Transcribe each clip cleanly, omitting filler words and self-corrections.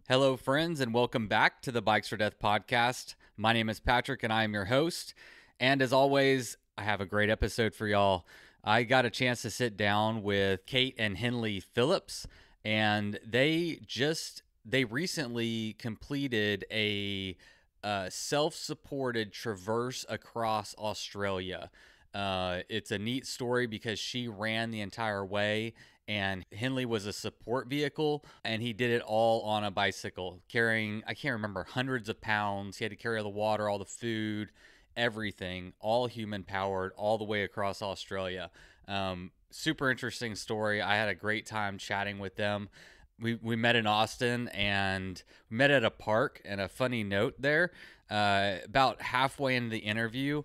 Hello, friends, and welcome back to the Bikes for Death podcast. My name is Patrick, and I am your host. And as always, I have a great episode for y'all. I got a chance to sit down with Kate and Henley Phillips, and they recently completed a self-supported traverse across Australia. It's a neat story because she ran the entire way and Henley was a support vehicle, and he did it all on a bicycle, carrying, I can't remember, hundreds of pounds. He had to carry all the water, all the food, everything, all human powered, all the way across Australia. Super interesting story. I had a great time chatting with them. We met in Austin and we met at a park. And a funny note there, about halfway into the interview,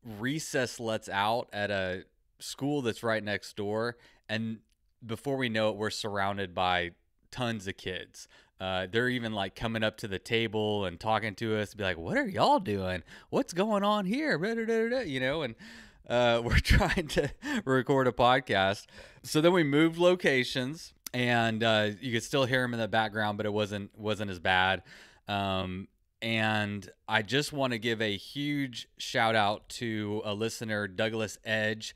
recess lets out at a school that's right next door, and before we know it, we're surrounded by tons of kids. They're even like coming up to the table and talking to us, be like, "What are y'all doing? What's going on here?" You know, and we're trying to record a podcast. So then we moved locations, and you could still hear them in the background, but it wasn't as bad. And I just want to give a huge shout out to a listener, Douglas Edge.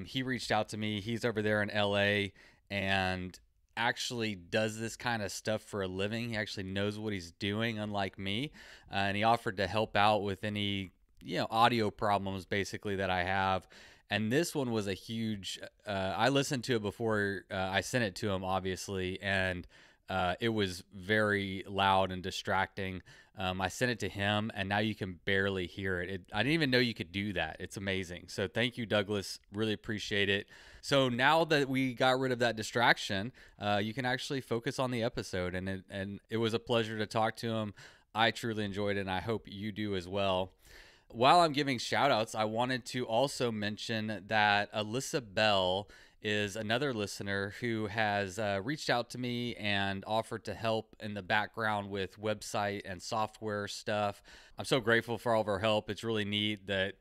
He reached out to me. He's over there in LA and actually does this kind of stuff for a living. He actually knows what he's doing, unlike me. And he offered to help out with any, audio problems basically that I have. And this one was a huge, I listened to it before I sent it to him, obviously. And it was very loud and distracting. I sent it to him, and now you can barely hear it. I didn't even know you could do that. It's amazing. So thank you, Douglas. Really appreciate it. So now that we got rid of that distraction, you can actually focus on the episode, and it was a pleasure to talk to him. I truly enjoyed it, and I hope you do as well. While I'm giving shout outs, I wanted to also mention that Alyssa Bell is another listener who has reached out to me and offered to help in the background with website and software stuff. I'm so grateful for all of her help. It's really neat that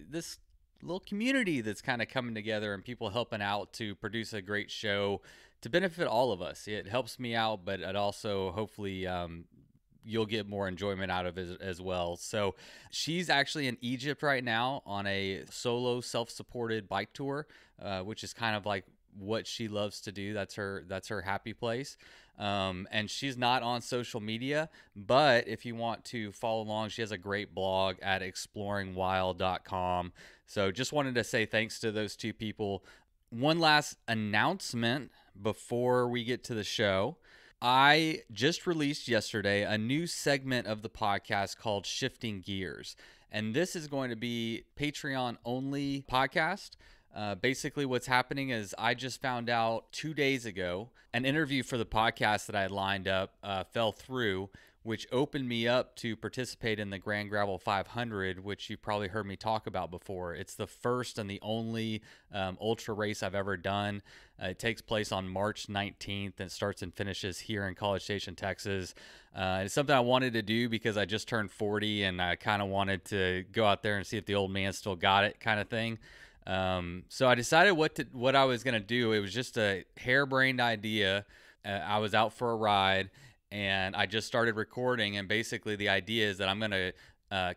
this little community that's kind of coming together and people helping out to produce a great show to benefit all of us. It helps me out, but it also hopefully you'll get more enjoyment out of it as well. So she's actually in Egypt right now on a solo self-supported bike tour, which is kind of like what she loves to do. That's her happy place. And she's not on social media, but if you want to follow along, she has a great blog at exploringwild.com. So just wanted to say thanks to those two people. One last announcement before we get to the show. I just released yesterday a new segment of the podcast called Shifting Gears. And this is going to be Patreon only podcast. Basically what's happening is I just found out 2 days ago an interview for the podcast that I had lined up fell through, which opened me up to participate in the Grand Gravel 500, which you probably heard me talk about before. It's the first and the only ultra race I've ever done. It takes place on March 19th and starts and finishes here in College Station, Texas. It's something I wanted to do because I just turned 40 and I kind of wanted to go out there and see if the old man still got it, kind of thing. So I decided what I was going to do. It was just a harebrained idea. I was out for a ride and I just started recording. And basically the idea is that I'm going to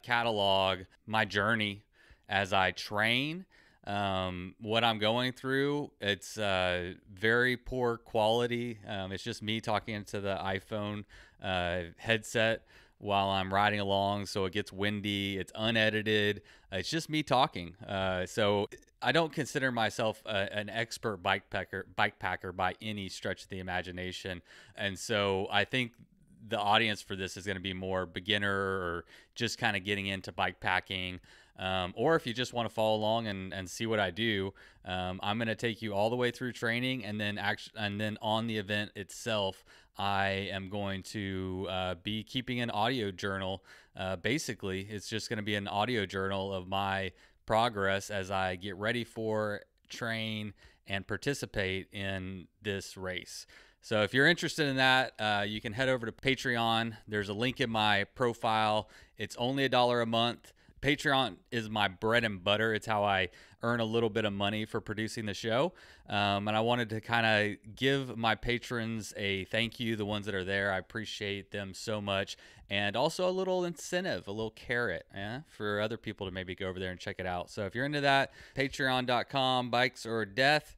catalog my journey as I train, what I'm going through. It's very poor quality. It's just me talking into the iPhone headset while I'm riding along, so it gets windy. It's unedited. It's just me talking. So I don't consider myself an expert bike packer by any stretch of the imagination. And so I think the audience for this is going to be more beginner or just kind of getting into bike packing. Or if you just want to follow along and see what I do, I'm going to take you all the way through training, and then on the event itself, I am going to be keeping an audio journal. Basically, it's just going to be an audio journal of my progress as I get ready for, train, and participate in this race. So if you're interested in that, you can head over to Patreon. There's a link in my profile. It's only $1 a month. Patreon is my bread and butter. It's how I earn a little bit of money for producing the show. And I wanted to kind of give my patrons a thank you, the ones that are there. I appreciate them so much. And also a little incentive, a little carrot for other people to maybe go over there and check it out. So if you're into that, patreon.com, Bikes or Death.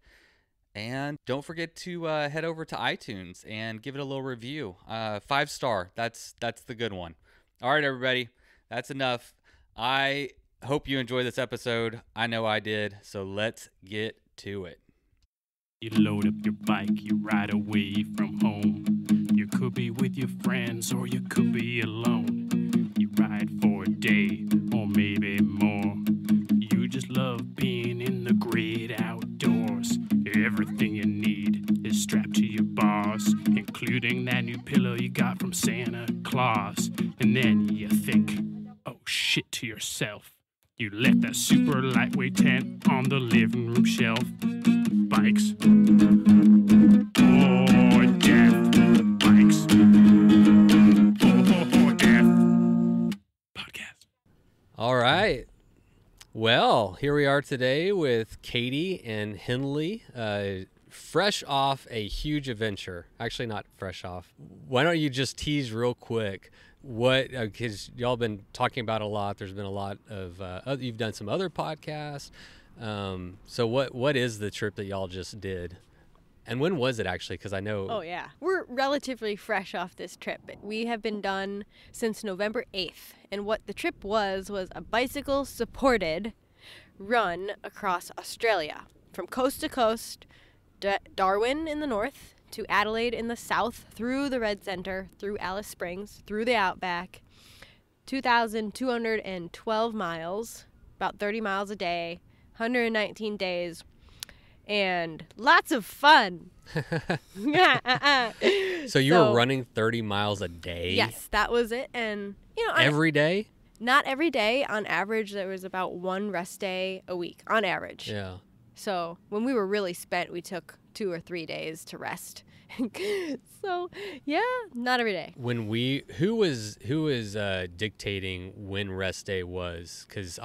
And don't forget to head over to iTunes and give it a little review. 5-star. That's the good one. All right, everybody. That's enough. I hope you enjoyed this episode. I know I did. So let's get to it. You load up your bike, you ride away from home. You could be with your friends or you could be alone. You ride for a day or maybe more. You just love being in the great outdoors. Everything you need is strapped to your bars, including that new pillow you got from Santa Claus. And then you think, oh shit, to yourself. You left that super lightweight tent on the living room shelf. Bikes or death. Bikes or death. Podcast. All right. Well, here we are today with Katie and Henley, fresh off a huge adventure. Actually, not fresh off. Why don't you just tease real quick what, because y'all been talking about a lot. There's been a lot of, you've done some other podcasts. So what is the trip that y'all just did? And when was it actually? Because I know. Oh, yeah. We're relatively fresh off this trip. We have been done since November 8th. And what the trip was a bicycle-supported run across Australia. From coast to coast, Darwin in the north to Adelaide in the south, through the Red Centre, through Alice Springs, through the outback. 2,212 miles, about 30 miles a day, 119 days. And lots of fun. So you were running 30 miles a day? Yes, that was it. And, every day? Not every day. On average, there was about one rest day a week, on average. Yeah. So when we were really spent, we took 2 or 3 days to rest. So, yeah, not every day. Who was dictating when rest day was? Because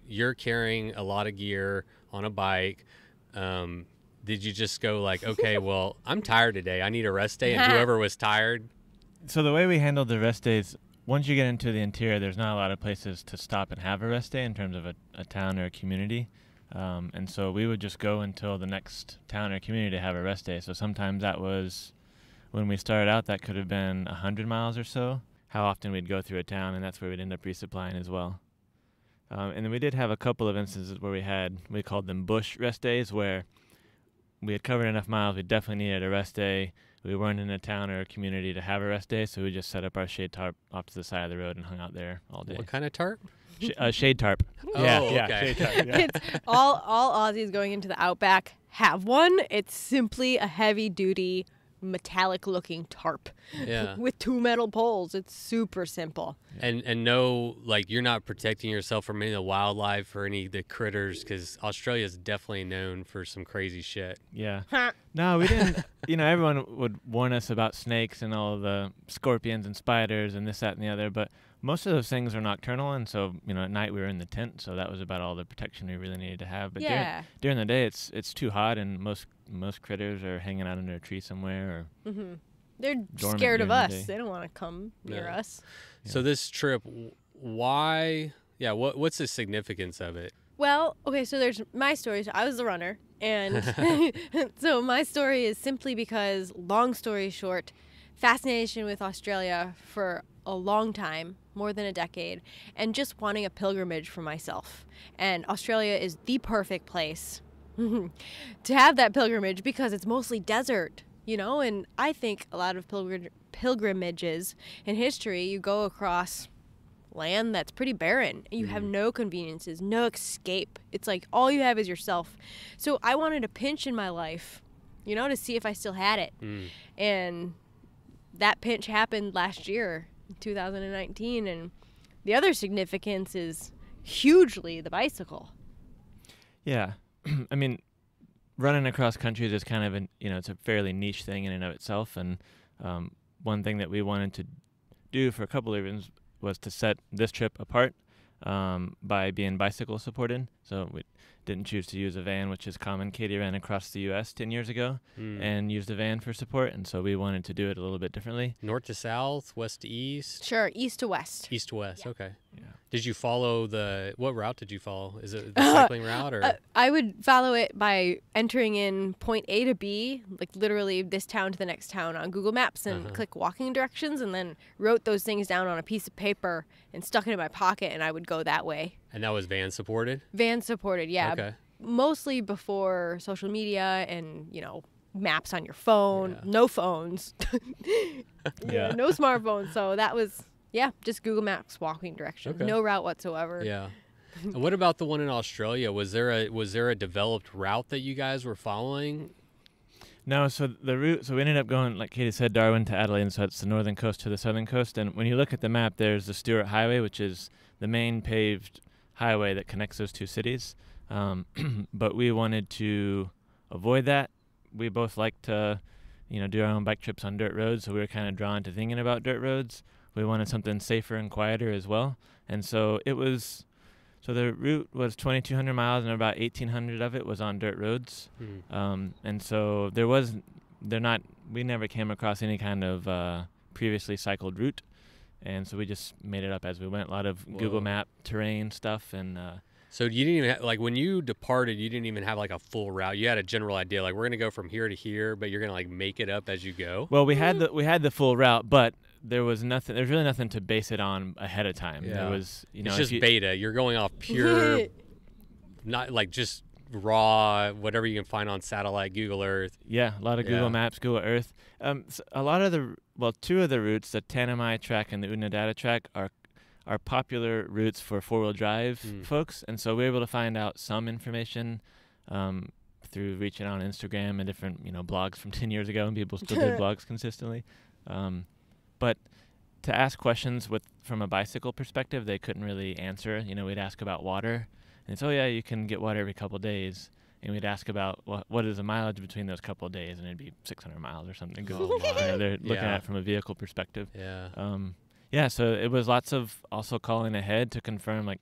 you're carrying a lot of gear on a bike. Did you just go like, okay, well, I'm tired today, I need a rest day, and whoever was tired? So the way we handled the rest days, once you get into the interior, there's not a lot of places to stop and have a rest day in terms of a town or a community. And so we would just go until the next town or community to have a rest day. So sometimes that was, when we started out, that could have been 100 miles or so, how often we'd go through a town, and that's where we'd end up resupplying as well. And then we did have a couple of instances where we called them bush rest days, where we had covered enough miles, we definitely needed a rest day. We weren't in a town or a community to have a rest day, so we just set up our shade tarp off to the side of the road and hung out there all day. What kind of tarp? Shade tarp. Oh, yeah, okay. shade tarp. Yeah. It's all Aussies going into the outback have one. It's simply a heavy-duty, metallic-looking tarp with 2 metal poles. It's super simple. And no, you're not protecting yourself from any of the wildlife or any of the critters, because Australia is definitely known for some crazy shit. Yeah. No, we didn't. Everyone would warn us about snakes and all the scorpions and spiders and this, that, and the other, but most of those things are nocturnal, and so, at night we were in the tent, so that was about all the protection we really needed to have. But during the day, it's too hot, and most critters are hanging out under a tree somewhere. Or They're scared of us. They don't want to come near us. Yeah. So this trip, why? Yeah, what's the significance of it? Well, okay, so there's my story. So I was the runner, and so my story is simply because, long story short, fascination with Australia for a long time, more than a decade, and just wanting a pilgrimage for myself. And Australia is the perfect place to have that pilgrimage because it's mostly desert, and I think a lot of pilgrimages in history, you go across land that's pretty barren. You have no conveniences, no escape. It's like all you have is yourself. So I wanted a pinch in my life, to see if I still had it. And that pinch happened last year, 2019, and the other significance is hugely the bicycle. Yeah. I mean, running across countries is kind of it's a fairly niche thing in and of itself, and one thing that we wanted to do for a couple of reasons was to set this trip apart. by being bicycle supported. So we didn't choose to use a van, which is common. Katie ran across the U.S. 10 years ago and used a van for support, and so we wanted to do it a little bit differently. North to south, west to east? Sure, east to west. East to west, Yeah. okay. Yeah. Did you follow what route did you follow? Is it the cycling route or? I would follow it by entering in point A to B, like literally this town to the next town on Google Maps, and click walking directions, and then wrote those things down on a piece of paper and stuck it in my pocket, and I would go that way. And that was van supported? Van supported, yeah. Okay. Mostly before social media and, maps on your phone. Yeah. No phones. Yeah. No smartphones. So that was, just Google Maps walking directions. Okay. No route whatsoever. Yeah. And what about the one in Australia? Was there a developed route that you guys were following? No, so the route, so we ended up going, like Katie said, Darwin to Adelaide, so it's the northern coast to the southern coast. And when you look at the map, there's the Stuart Highway, which is the main paved highway that connects those two cities. But we wanted to avoid that. We both like to, do our own bike trips on dirt roads, so we were kind of drawn to thinking about dirt roads. We wanted something safer and quieter as well. And so the route was 2,200 miles, and about 1,800 of it was on dirt roads. And so we never came across any kind of previously cycled route. And so we just made it up as we went. A lot of Google Map terrain stuff. And so you didn't even have, when you departed, you didn't even have like a full route. You had a general idea, like we're going to go from here to here, but you're going to like make it up as you go. Well, we had the full route, but there's really nothing to base it on ahead of time. Yeah. There was, it's just beta. You're going off pure, not like just raw, whatever you can find on satellite, Google Earth. Yeah, a lot of Google Maps, Google Earth. So a lot of two of the routes, the Tanami track and the Unadata track, are popular routes for four-wheel drive folks, and so we were able to find out some information through reaching out on Instagram and different blogs from 10 years ago, and people still do blogs consistently. But to ask questions from a bicycle perspective, they couldn't really answer. We'd ask about water, and it's, you can get water every couple of days. And we'd ask about what is the mileage between those couple of days, and it'd be 600 miles or something. They're looking at it from a vehicle perspective. Yeah. So it was lots of also calling ahead to confirm, like,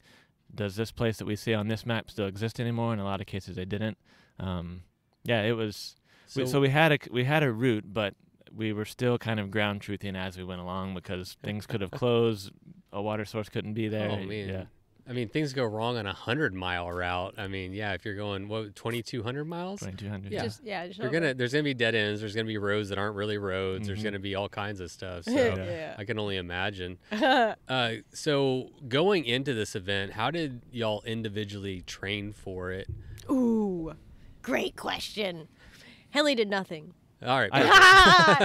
does this place that we see on this map still exist anymore? In a lot of cases, they didn't. It was. So we had a route, but we were still kind of ground truthing as we went along because things could have closed, a water source couldn't be there. Oh man. Yeah. I mean, things go wrong on 100-mile route. I mean, if you're going 2,200 miles. 2,200. Yeah. Just there's gonna be dead ends. There's gonna be roads that aren't really roads. There's gonna be all kinds of stuff. So I can only imagine. So going into this event, how did y'all individually train for it? Ooh, great question. Henley did nothing. All right.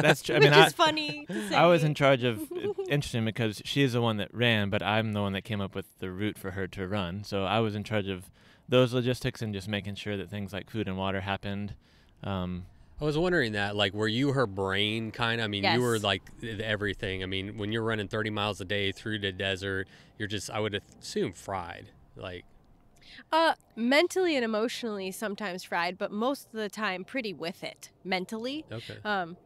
That's true. Which is funny to say. I was in charge of, interesting because she's the one that ran, but I'm the one that came up with the route for her to run. So I was in charge of those logistics and just making sure that things like food and water happened. I was wondering that, like, were you her brain kind of? I mean, Yes. you were like everything. I mean, when you're running 30 miles a day through the desert, you're just, I would assume, fried. Like, mentally and emotionally sometimes fried, but most of the time pretty with it mentally. okay.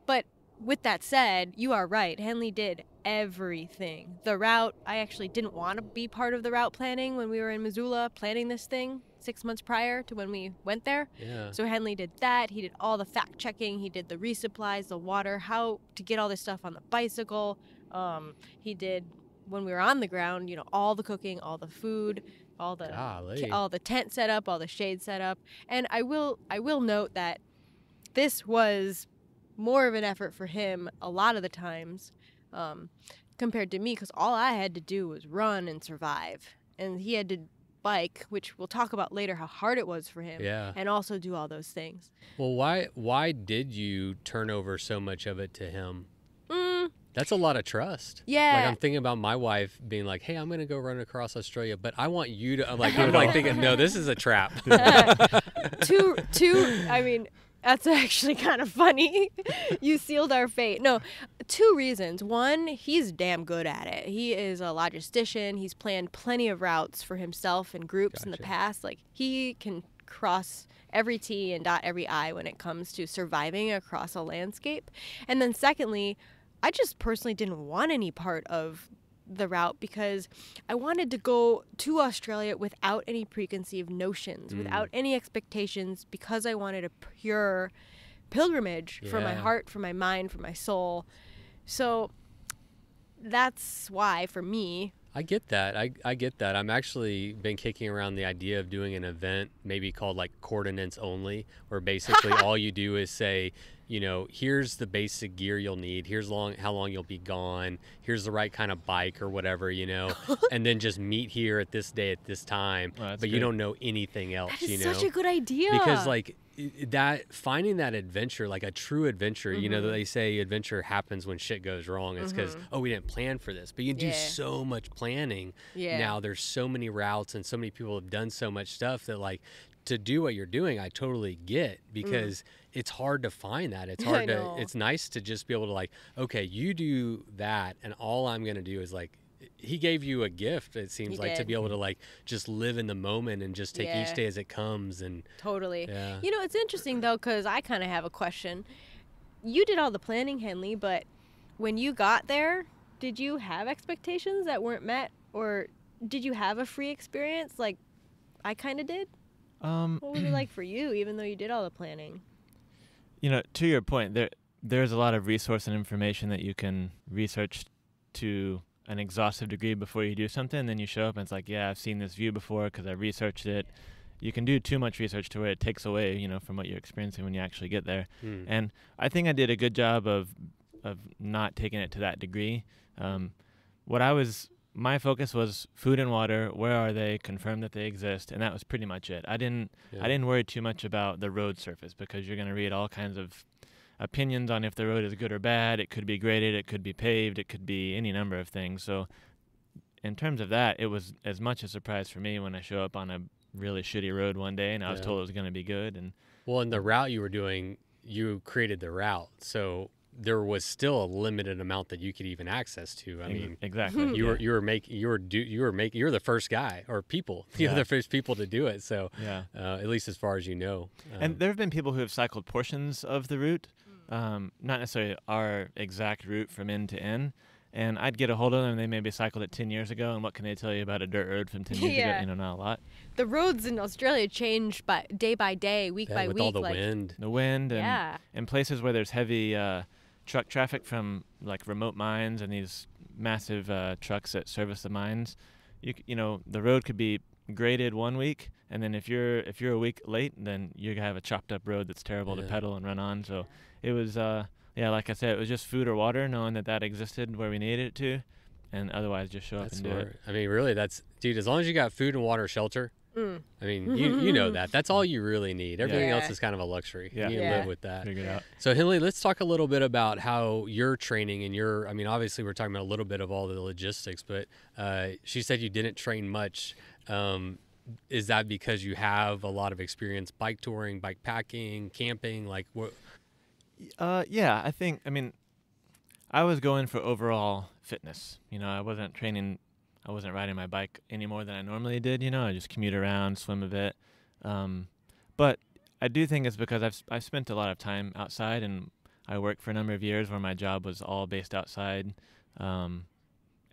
But with that said, you are right. Henley did everything. The route, I actually didn't want to be part of the route planning when we were in Missoula planning this thing 6 months prior to when we went there. Yeah. So Henley did that. He did all the fact checking. He did the resupplies, the water, how to get all this stuff on the bicycle. He did, when we were on the ground, all the cooking, all the food, all the tent setup, all the shade setup. And I will note that this was more of an effort for him a lot of the times compared to me, because all I had to do was run and survive, and he had to bike, which we'll talk about later how hard it was for him, and also do all those things. Well, why did you turn over so much of it to him? That's a lot of trust. Yeah. Like, I'm thinking about my wife being like, hey, I'm going to go run across Australia, but I want you to, I'm like thinking, no, this is a trap. I mean, that's actually kind of funny. You sealed our fate. No, 2 reasons. One, he's damn good at it. He is a logistician. He's planned plenty of routes for himself and groups in the past. Like, he can cross every T and dot every I when it comes to surviving across a landscape. And then secondly, I just personally didn't want any part of the route because I wanted to go to Australia without any preconceived notions, without any expectations, because I wanted a pure pilgrimage for my heart, for my mind, for my soul. So that's why, for me. I get that. I get that. I'm actually been kicking around the idea of doing an event maybe called like coordinates only, where basically all you do is say, you know, here's the basic gear you'll need. Here's how long you'll be gone. Here's the right kind of bike or whatever, you know, and then just meet here at this day at this time. But you don't know anything else, That is you know. such a good idea. Because like that, finding that adventure, like a true adventure, you know, they say adventure happens when shit goes wrong. It's because, oh, we didn't plan for this. But you do so much planning. Now there's so many routes and so many people have done so much stuff that like to do what you're doing, I totally get, because it's hard to find that. It's hard to, it's nice to just be able to like, okay, you do that. And all I'm going to do is like, he gave you a gift, it seems like, to be able to like just live in the moment and just take each day as it comes. And totally. You know, it's interesting though, because I kind of have a question. You did all the planning, Henley, but when you got there, did you have expectations that weren't met, or did you have a free experience like I kind of did? What was it like for you, even though you did all the planning? You know, to your point, there's a lot of resource and information that you can research to an exhaustive degree before you do something. And then you show up and it's like, yeah, I've seen this view before because I researched it. You can do too much research to where it takes away, you know, from what you're experiencing when you actually get there. And I think I did a good job of not taking it to that degree. My focus was food and water. Where are they? Confirm that they exist, and that was pretty much it. I didn't worry too much about the road surface, because you're going to read all kinds of opinions on if the road is good or bad. It could be graded, it could be paved, it could be any number of things. So in terms of that, it was as much a surprise for me when I show up on a really shitty road one day and I was told it was going to be good. And well, in the route you were doing, you created the route, so there was still a limited amount that you could even access to. I mean, exactly. You were the first guy or people. You're the first people to do it. So at least as far as you know. And there have been people who have cycled portions of the route, not necessarily our exact route from end to end. And I'd get a hold of them, and they maybe cycled it 10 years ago, and what can they tell you about a dirt road from 10 years ago? You know, not a lot. The roads in Australia change by day, week by with week. All the wind. The wind, and places where there's heavy truck traffic from like remote mines and these massive trucks that service the mines. You know, the road could be graded 1 week, and then if you're a week late, then you're gonna have a chopped up road that's terrible to pedal and run on. So it was like I said, it was just food or water, knowing that existed where we needed it to, and otherwise just show up and do it. I mean, really, dude, as long as you got food and water, shelter, I mean, you know that's all you really need. Everything else is kind of a luxury. You can live with that. Figure it out. So Henley, let's talk a little bit about how you're training and I mean, obviously we're talking about a little bit of all the logistics, but she said you didn't train much. Is that because you have a lot of experience bike touring, bike packing, camping? Like what? Yeah, I mean, I was going for overall fitness. You know, I wasn't riding my bike any more than I normally did. You know, I just commute around, swim a bit. But I do think it's because I've spent a lot of time outside, and I worked for a number of years where my job was all based outside. And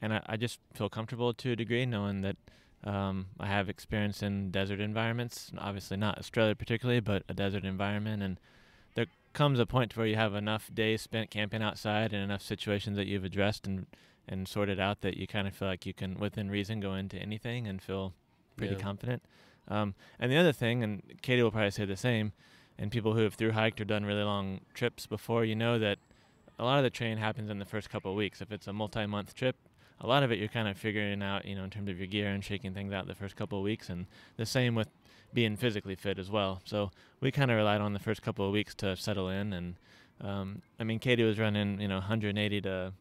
I just feel comfortable to a degree, knowing that I have experience in desert environments. Obviously not Australia particularly, but a desert environment. And there comes a point where you have enough days spent camping outside and enough situations that you've addressed and sorted out that you kind of feel like you can, within reason, go into anything and feel pretty confident. And the other thing, and Katie will probably say the same, and people who have thru-hiked or done really long trips before, you know that a lot of the training happens in the first couple of weeks. If it's a multi-month trip, a lot of it you're kind of figuring out, you know, in terms of your gear and shaking things out the first couple of weeks, and the same with being physically fit as well. So we kind of relied on the first couple of weeks to settle in. And I mean, Katie was running, you know, 180 to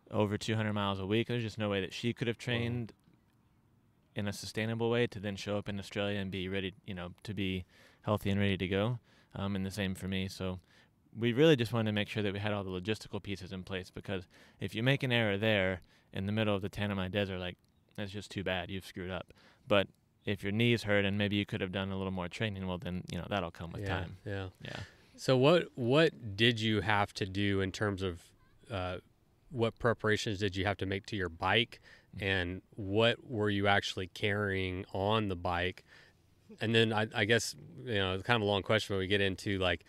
over 200 miles a week. There's just no way that she could have trained in a sustainable way to then show up in Australia and be ready, you know, to be healthy and ready to go. And the same for me. So we really just wanted to make sure that we had all the logistical pieces in place, because if you make an error there in the middle of the Tanami Desert, like, that's just too bad. You've screwed up. But if your knees hurt and maybe you could have done a little more training, well, then, you know, that'll come with time. Yeah. So what did you have to do in terms of what preparations did you have to make to your bike, and what were you actually carrying on the bike? And then I guess, it's kind of a long question when we get into like,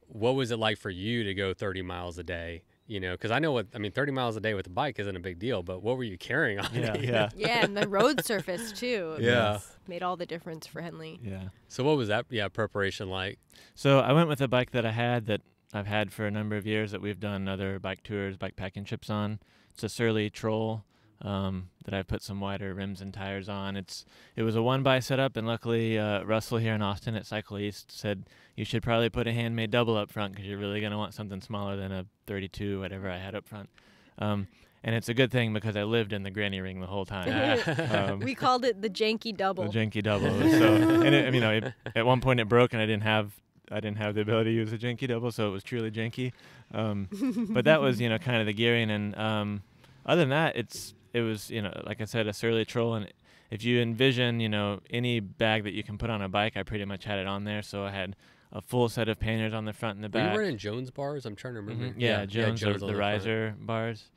what was it like for you to go 30 miles a day? Because I know 30 miles a day with a bike isn't a big deal, but what were you carrying on it? Yeah. Yeah, and the road surface too. Yeah. Made all the difference for Henley. Yeah. So what was that preparation like? So I went with a bike that I've had for a number of years that we've done other bike tours, bike packing trips on. It's a Surly Troll that I put some wider rims and tires on. It was a 1x setup, and luckily Russell here in Austin at Cycle East said you should probably put a handmade double up front because you're really going to want something smaller than a 32, whatever I had up front. And it's a good thing because I lived in the granny ring the whole time. We called it the janky double. The janky double. So, at one point it broke, and I didn't have the ability to use a janky double, so it was truly janky. But that was, kind of the gearing. And other than that, it was, like I said, a Surly Troll. And if you envision, any bag that you can put on a bike, I pretty much had it on there. So I had a full set of panniers on the front and the back. Were you running Jones bars? I'm trying to remember. Mm-hmm. Yeah, Jones the riser bars.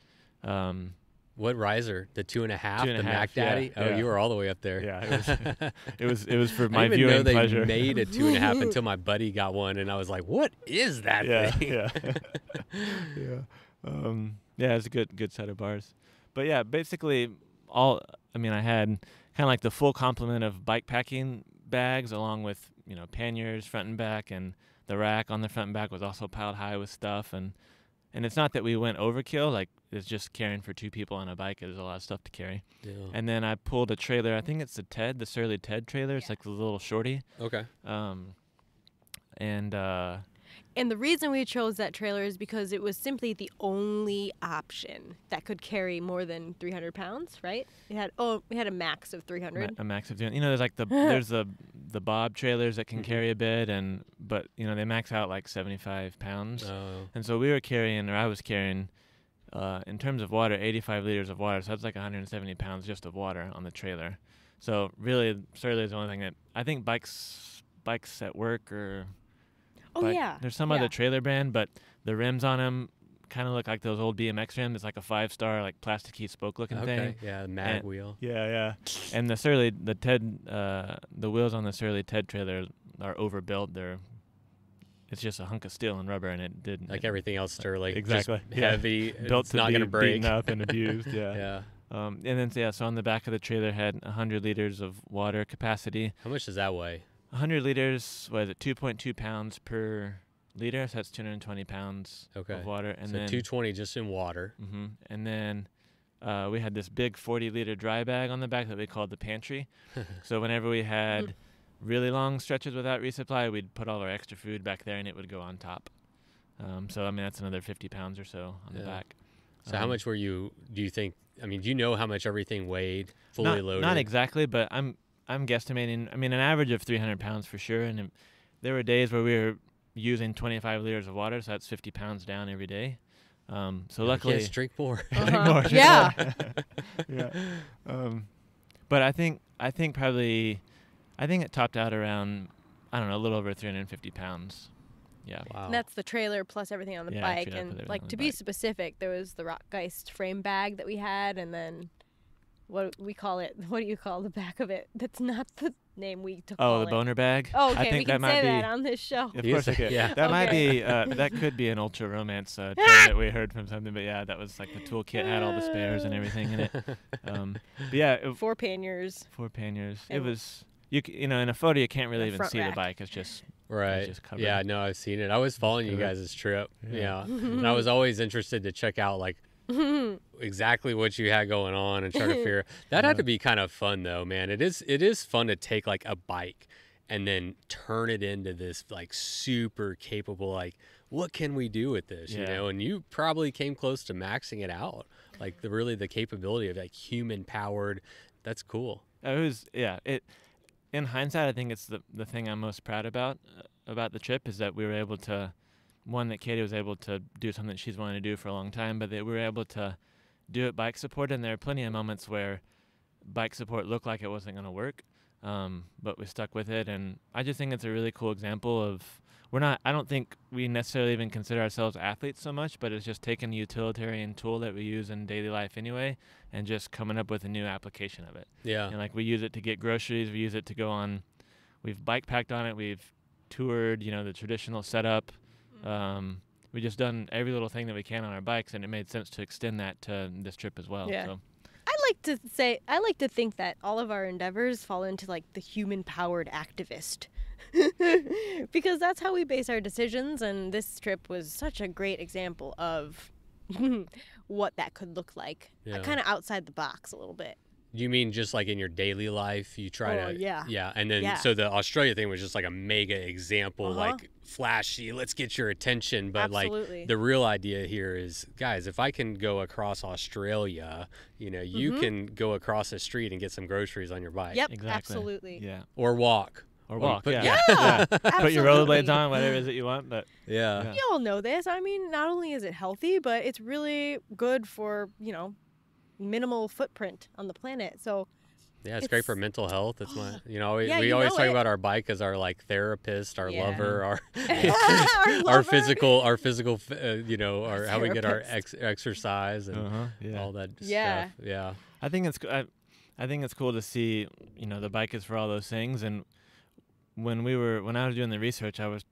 What riser? The 2.5, the Mac yeah, Daddy? Oh, yeah. you were all the way up there. Yeah, it was for I my didn't even viewing know they pleasure. made a 2.5 until my buddy got one, and I was like, "What is that thing?" Yeah, yeah, it's a good set of bars. But yeah, basically I had kind of like the full complement of bike packing bags, along with panniers front and back, and the rack on the front and back was also piled high with stuff. And it's not that we went overkill, like it's just carrying for 2 people on a bike. There's a lot of stuff to carry. Yeah. And then I pulled a trailer. I think it's the Surly Ted trailer. It's like a little shorty. Okay. And the reason we chose that trailer is because it was simply the only option that could carry more than 300 pounds, right? We had a max of 300. A max of 300. There's like there's the Bob trailers that can carry a bit, but they max out like 75 pounds. Oh. And so I was carrying, in terms of water, 85 liters of water. So that's like 170 pounds just of water on the trailer. So really, Surly is the only thing that I think bikes at work or. Oh, yeah. There's some other trailer brand, but the rims on them kind of look like those old BMX rims. It's like a 5-star, like plasticky spoke-looking thing. Yeah, mag wheel. Yeah. And the wheels on the Surly Ted trailer are overbuilt. It's just a hunk of steel and rubber, and it didn't. Like everything else, Sterling. Exactly. Just heavy. Built it's to not be going to break. beaten up and abused. Yeah. Yeah. And then so on the back of the trailer had 100 liters of water capacity. How much does that weigh? 100 liters, 2.2 pounds per liter, so that's 220 pounds of water. And so then 220 just in water. Mm-hmm. And then we had this big 40-liter dry bag on the back that we called the pantry. So whenever we had really long stretches without resupply, we'd put all our extra food back there, and it would go on top. So, that's another 50 pounds or so on the back. So how much do you think, do you know how much everything weighed fully loaded? Not exactly, but I'm guesstimating, an average of 300 pounds for sure. And there were days where we were using 25 liters of water, so that's 50 pounds down every day. So luckily, you can't drink more. Yeah. Yeah. But I think it topped out around, a little over 350 pounds. Yeah. Wow. And that's the trailer plus everything on the bike. And to be specific, there was the Rockgeist frame bag that we had, and then what do you call the back of it? That's not the name we took. Oh, the boner bag? Oh, okay, I think we can that might say be, that on this show. Of course I could. Yeah. That might be, that could be an ultra romance term that we heard from something, but yeah, that was like the toolkit had all the spares and everything in it. But yeah. 4 panniers. 4 panniers. It was, in a photo you can't really even see rack. the bike. It's just. Right. It's just covered. Yeah, no, I've seen it. I was following you guys' trip. Yeah. And I was always interested to check out like exactly what you had going on and try to figure that had to be kind of fun though, man. It is fun to take like a bike and then turn it into this like super capable, like what can we do with this, and you probably came close to maxing it out, like the capability of like human powered. That's cool. In hindsight, I think it's the thing I'm most proud about the trip is that we were able to, one, that Katie was able to do something that she's wanted to do for a long time, but that we were able to do it bike support. And there are plenty of moments where bike support looked like it wasn't going to work, but we stuck with it. And I just think it's a really cool example of I don't think we necessarily even consider ourselves athletes so much, but it's just taking a utilitarian tool that we use in daily life anyway and just coming up with a new application of it. Yeah. And like we use it to get groceries, we use it to go on, we've bike packed on it, we've toured, the traditional setup. We just done every little thing that we can on our bikes, and it made sense to extend that to this trip as well. Yeah. So. I like to think that all of our endeavors fall into like the human-powered activist. Because that's how we base our decisions, and this trip was such a great example of what that could look like. Yeah. Kind of outside the box a little bit. You mean just like in your daily life, you try to... Yeah. Yeah, and then, Yeah. so the Australia thing was just like a mega example, like flashy, let's get your attention. But Absolutely. like the real idea here is, guys, if I can go across Australia, you can go across the street and get some groceries on your bike. Yep, Exactly. absolutely. Yeah. Or walk. Or walk. put- Yeah. Yeah. Put your rollerblades on, whatever it is that you want. But Yeah. You all know this. I mean, not only is it healthy, but it's really good for, minimal footprint on the planet. So Yeah, it's great for It's- mental health. It's my, Yeah, we you always know talk it. about our bike as our like therapist, our Yeah. lover, our Our our lover. physical, our how we get our Therapist. exercise and yeah. all that Yeah. stuff. Yeah. I think it's cool to see, the bike is for all those things. And when I was doing the research, I would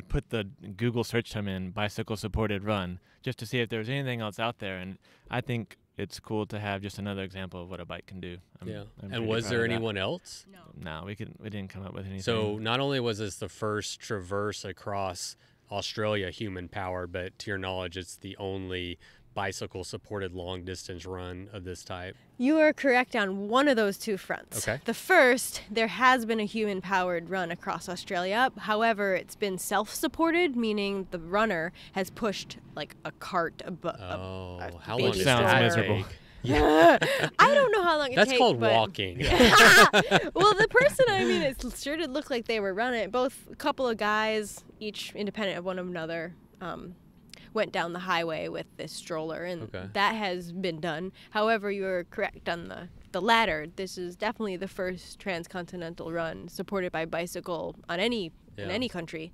put the Google search term in bicycle supported run just to see if there was anything else out there. And I think it's cool to have just another example of what a bike can do. Yeah. I'm And pretty was proud there of that. anyone else? No. No, we didn't come up with anything. So not only was this the first traverse across Australia human powered, but to your knowledge, it's the only bicycle supported long distance run of this type. You are correct on one of those two fronts. Okay. The first, there has been a human-powered run across Australia. However, it's been self-supported, meaning the runner has pushed like a cart, Oh, how baby long does Sounds that miserable. take? I don't know how long it That's takes. called but... walking. Well, the person, it sure did look like they were running. Both a couple of guys, each independent of one another, went down the highway with this stroller, and Okay. that has been done. However, you're correct on the latter. This is definitely the first transcontinental run supported by bicycle on in any country,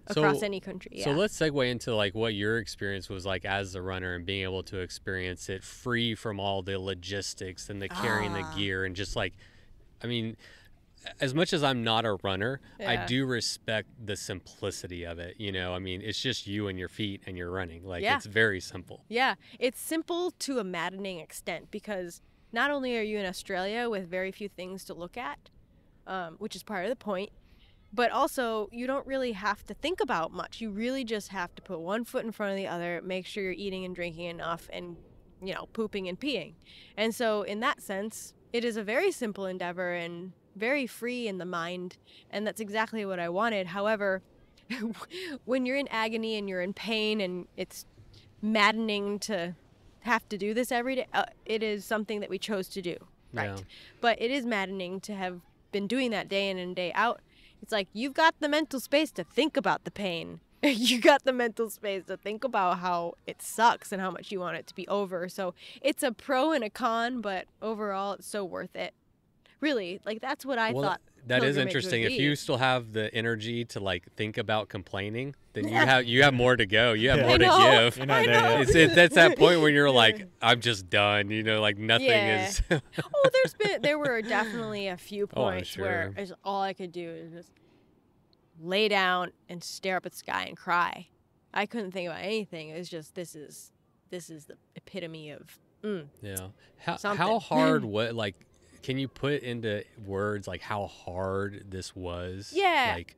across any country. Yeah. So let's segue into like what your experience was like as a runner and being able to experience it free from all the logistics and the carrying the gear and just like, I mean, as much as I'm not a runner, I Yeah. do respect the simplicity of it. I mean, it's just you and your feet and you're running. Like Yeah. it's very simple. Yeah, it's simple to a maddening extent because not only are you in Australia with very few things to look at, which is part of the point, but also you don't really have to think about much. You really just have to put one foot in front of the other, make sure you're eating and drinking enough and, pooping and peeing. And so in that sense, it is a very simple endeavor and very free in the mind, and that's exactly what I wanted. However, when you're in agony and you're in pain and it's maddening to have to do this every day, it is something that we chose to do, right? Yeah. But it is maddening to have been doing that day in and day out. It's like you've got the mental space to think about the pain. You got the mental space to think about how it sucks and how much you want it to be over. So it's a pro and a con, but overall it's so worth it. Really, like that's what I thought. That is pilgrimage would interesting. If be. you still have the energy to like think about complaining, then you have more to go. You have Yeah. more I to know. give. You're not I there know. yet. That's that point when you're like, I'm just done. Like nothing Yeah. is. Oh, there were definitely a few Oh, I'm points where sure. all I could do is just lay down and stare up at the sky and cry. I couldn't think about anything. It was just this is the epitome of Yeah. How Something. hard? What like? Can you put into words like how hard this was? Yeah. Like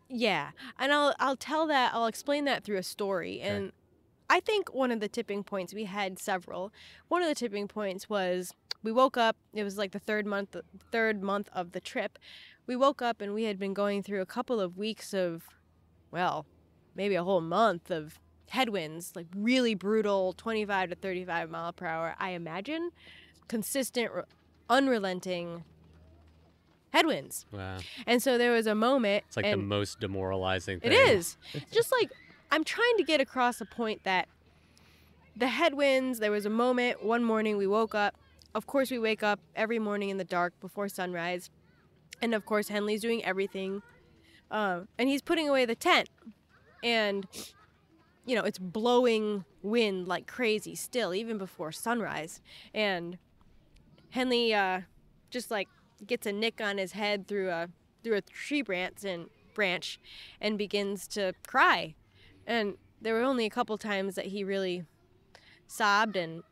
yeah. And I'll explain that through a story. Okay. And I think one of the tipping points, we had several. One of the tipping points was we woke up. It was like the third month of the trip. We woke up and we had been going through a couple of weeks of, well, maybe a whole month of headwinds, like really brutal 25 to 35 mile per hour, I imagine, consistent, unrelenting headwinds. wow, And so there was a moment. it's like the and most demoralizing thing. it is. Just like I'm trying to get across a point that the headwinds, there was a moment one morning we woke up. Of course, we wake up every morning in the dark before sunrise. And of course, Henley's doing everything And he's putting away the tent. And, it's blowing wind like crazy still, even before sunrise. And Henley just like gets a nick on his head through a tree branch and begins to cry. And there were only a couple times that he really sobbed. And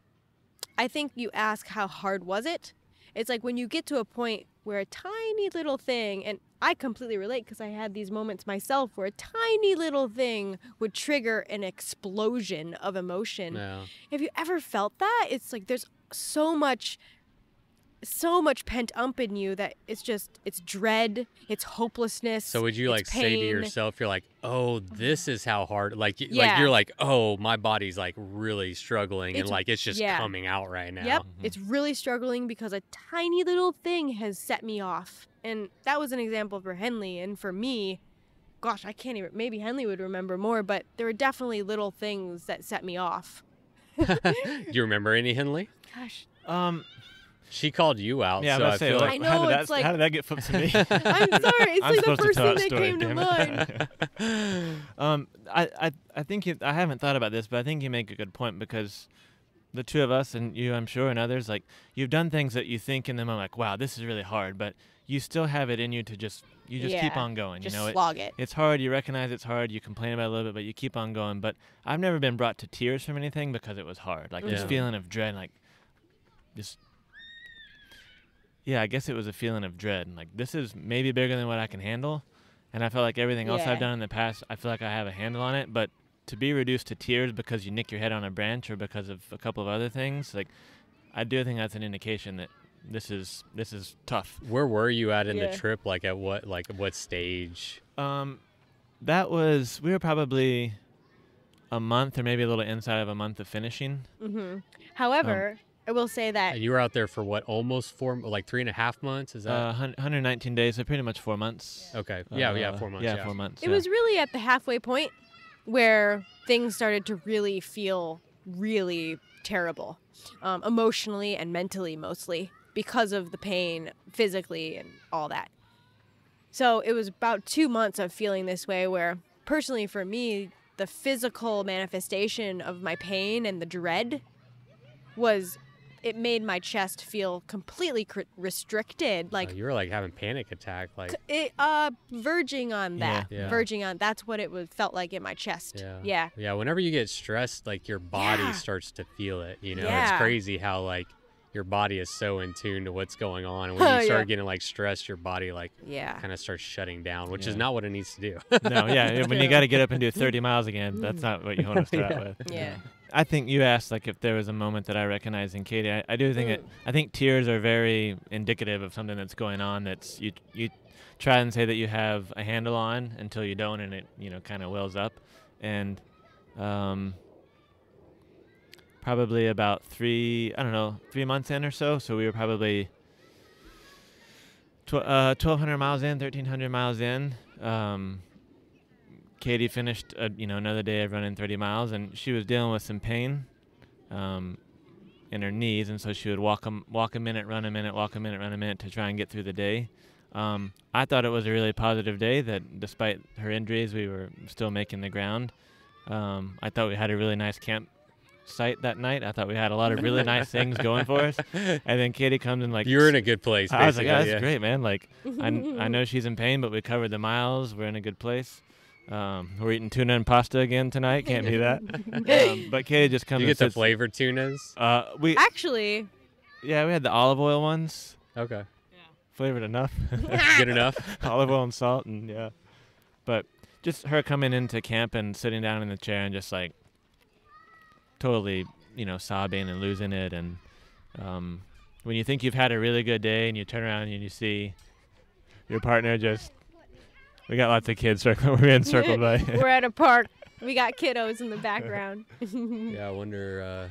I think you ask, how hard was it? It's like when you get to a point where a tiny little thing, and I completely relate because I had these moments myself where a tiny little thing would trigger an explosion of emotion. Yeah. Have you ever felt that? It's like there's so much pent up in you that it's dread, it's hopelessness. So would you it's say to pain. yourself, you're like, oh, this is how hard, like Yeah. you're like, oh, my body's like really struggling, and It's- like it's just yeah. coming out right now. Yep, it's really struggling because a tiny little thing has set me off. And that was an example for Henley. And for me, gosh, I can't even, maybe Henley would remember more, but there were definitely little things that set me off. Do you remember any, Henley? Gosh, She called you out, Yeah, so I I was say, feel like, I how know, did it's that, like- how did that get flipped to me? I'm sorry. It's I'm like the supposed to first tell thing that that story, came to damn mind. it. I think I haven't thought about this, but I think you make a good point, because the two of us and you, I'm sure, and others, like, you've done things that you think in the moment, like, wow, this is really hard, but you still have it in you to just keep Yeah, on going. Just You know, slog it. it's hard. You recognize it's hard. You complain about it a little bit, but you keep on going. But I've never been brought to tears from anything because it was hard. Like this Yeah. feeling of dread, like just. Yeah, I guess it was a feeling of dread. Like, this is maybe bigger than what I can handle. And I felt like everything else Yeah. I've done in the past, I feel like I have a handle on it. But to be reduced to tears because you nick your head on a branch or because of a couple of other things, like, I do think that's an indication that this is tough. Where were you at in Yeah. the trip? Like at what stage? That was, we were probably a month or maybe a little inside of a month of finishing. However, I will say that And you were out there for what, almost 3.5 months? Is that 119 days, so pretty much 4 months. okay? Yeah, 4 months. Yeah, 4 months. it was really at the halfway point where things started to really feel really terrible, emotionally and mentally mostly, because of the pain physically and all that. So it was about 2 months of feeling this way where, personally for me, the physical manifestation of my pain and the dread it made my chest feel completely restricted. Like, you were like having panic attack, like verging on that. Yeah. Verging on, that's what felt like in my chest. Yeah. Yeah, whenever you get stressed, like your body Yeah. starts to feel it. You know, Yeah. it's crazy how like your body is so in tune to what's going on, and when you start Yeah. getting like stressed, your body like Yeah. kind of starts shutting down, which is Yeah. not what it needs to do. No, yeah, when you got to get up and do 30 miles again, that's not what you want to start with. Yeah. I think you asked like if there was a moment that I recognized in Katie. I do think I think tears are very indicative of something that's going on. That's you try and say that you have a handle on until you don't, and it kind of wells up. And probably about 3 months in or so. So we were probably 1,200 miles in, 1,300 miles in. Katie finished another day of running 30 miles, and she was dealing with some pain in her knees, and so she would walk a minute, run a minute, walk a minute, run a minute to try and get through the day. I thought it was a really positive day, that despite her injuries, we were still making the ground. I thought we had a really nice campsite that night. I thought we had a lot of really nice things going for us. And then Katie comes and like, You're in a good place. I was like, basically, yeah, that's great, man. Like, I know she's in pain, but we covered the miles. We're in a good place. We're eating tuna and pasta again tonight. Can't be that. But Katie just comes. You and get the sits- flavored tunas. we Actually, we had the olive oil ones. Okay, Flavored enough. good enough. Olive oil and salt, and yeah. But just her coming into camp and sitting down in the chair and just like totally, sobbing and losing it. And when you think you've had a really good day and you turn around and you see your partner just. We got lots of kids circling. We're being circled by. we're at a park. We got kiddos in the background. Yeah, I wonder.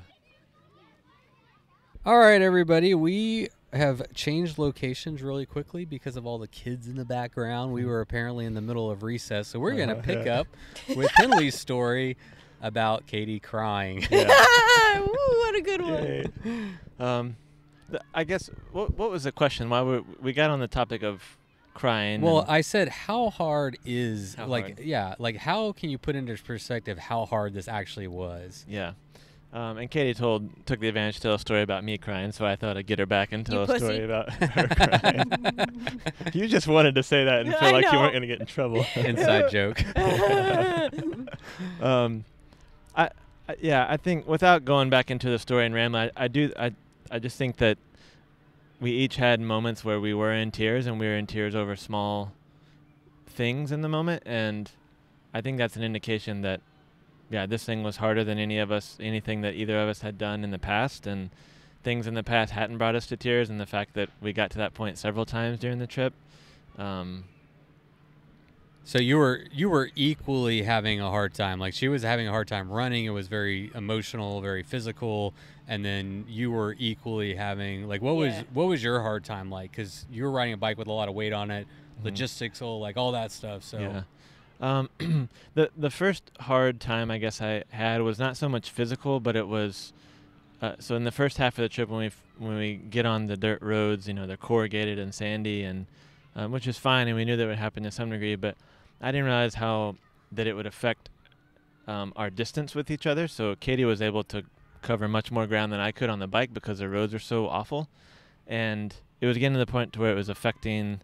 All right, everybody. We have changed locations really quickly because of all the kids in the background. We were apparently in the middle of recess, so we're going to pick up with Henley's story about Katie crying. Ooh, what a good one. I guess what was the question? Why we got on the topic of crying. Well, and I said, how hard is How like, hard? yeah, like how can you put into perspective how hard this actually was? yeah. And Katie took the advantage to tell a story about me crying, so I thought I'd get her back and tell You a pussy. story about her crying. You just wanted to say that and feel I like you know. weren't going to get in trouble. Inside joke. I think without going back into the story and rambling, I just think that we each had moments where we were in tears, and we were in tears over small things in the moment, and I think that's an indication that, yeah, this thing was harder than anything that either of us had done in the past, and things in the past hadn't brought us to tears, and the fact that we got to that point several times during the trip. So you were equally having a hard time. Like she was having a hard time running. It was very emotional, very physical, and then you were equally having like what was your hard time like? Because you were riding a bike with a lot of weight on it, logistical, like all that stuff. So yeah. The first hard time I guess I had was not so much physical, but it was so in the first half of the trip when we get on the dirt roads, they're corrugated and sandy, and which is fine, and we knew that would happen to some degree, but I didn't realize that it would affect our distance with each other. So Katie was able to cover much more ground than I could on the bike because the roads were so awful, and it was getting to the point to where it was affecting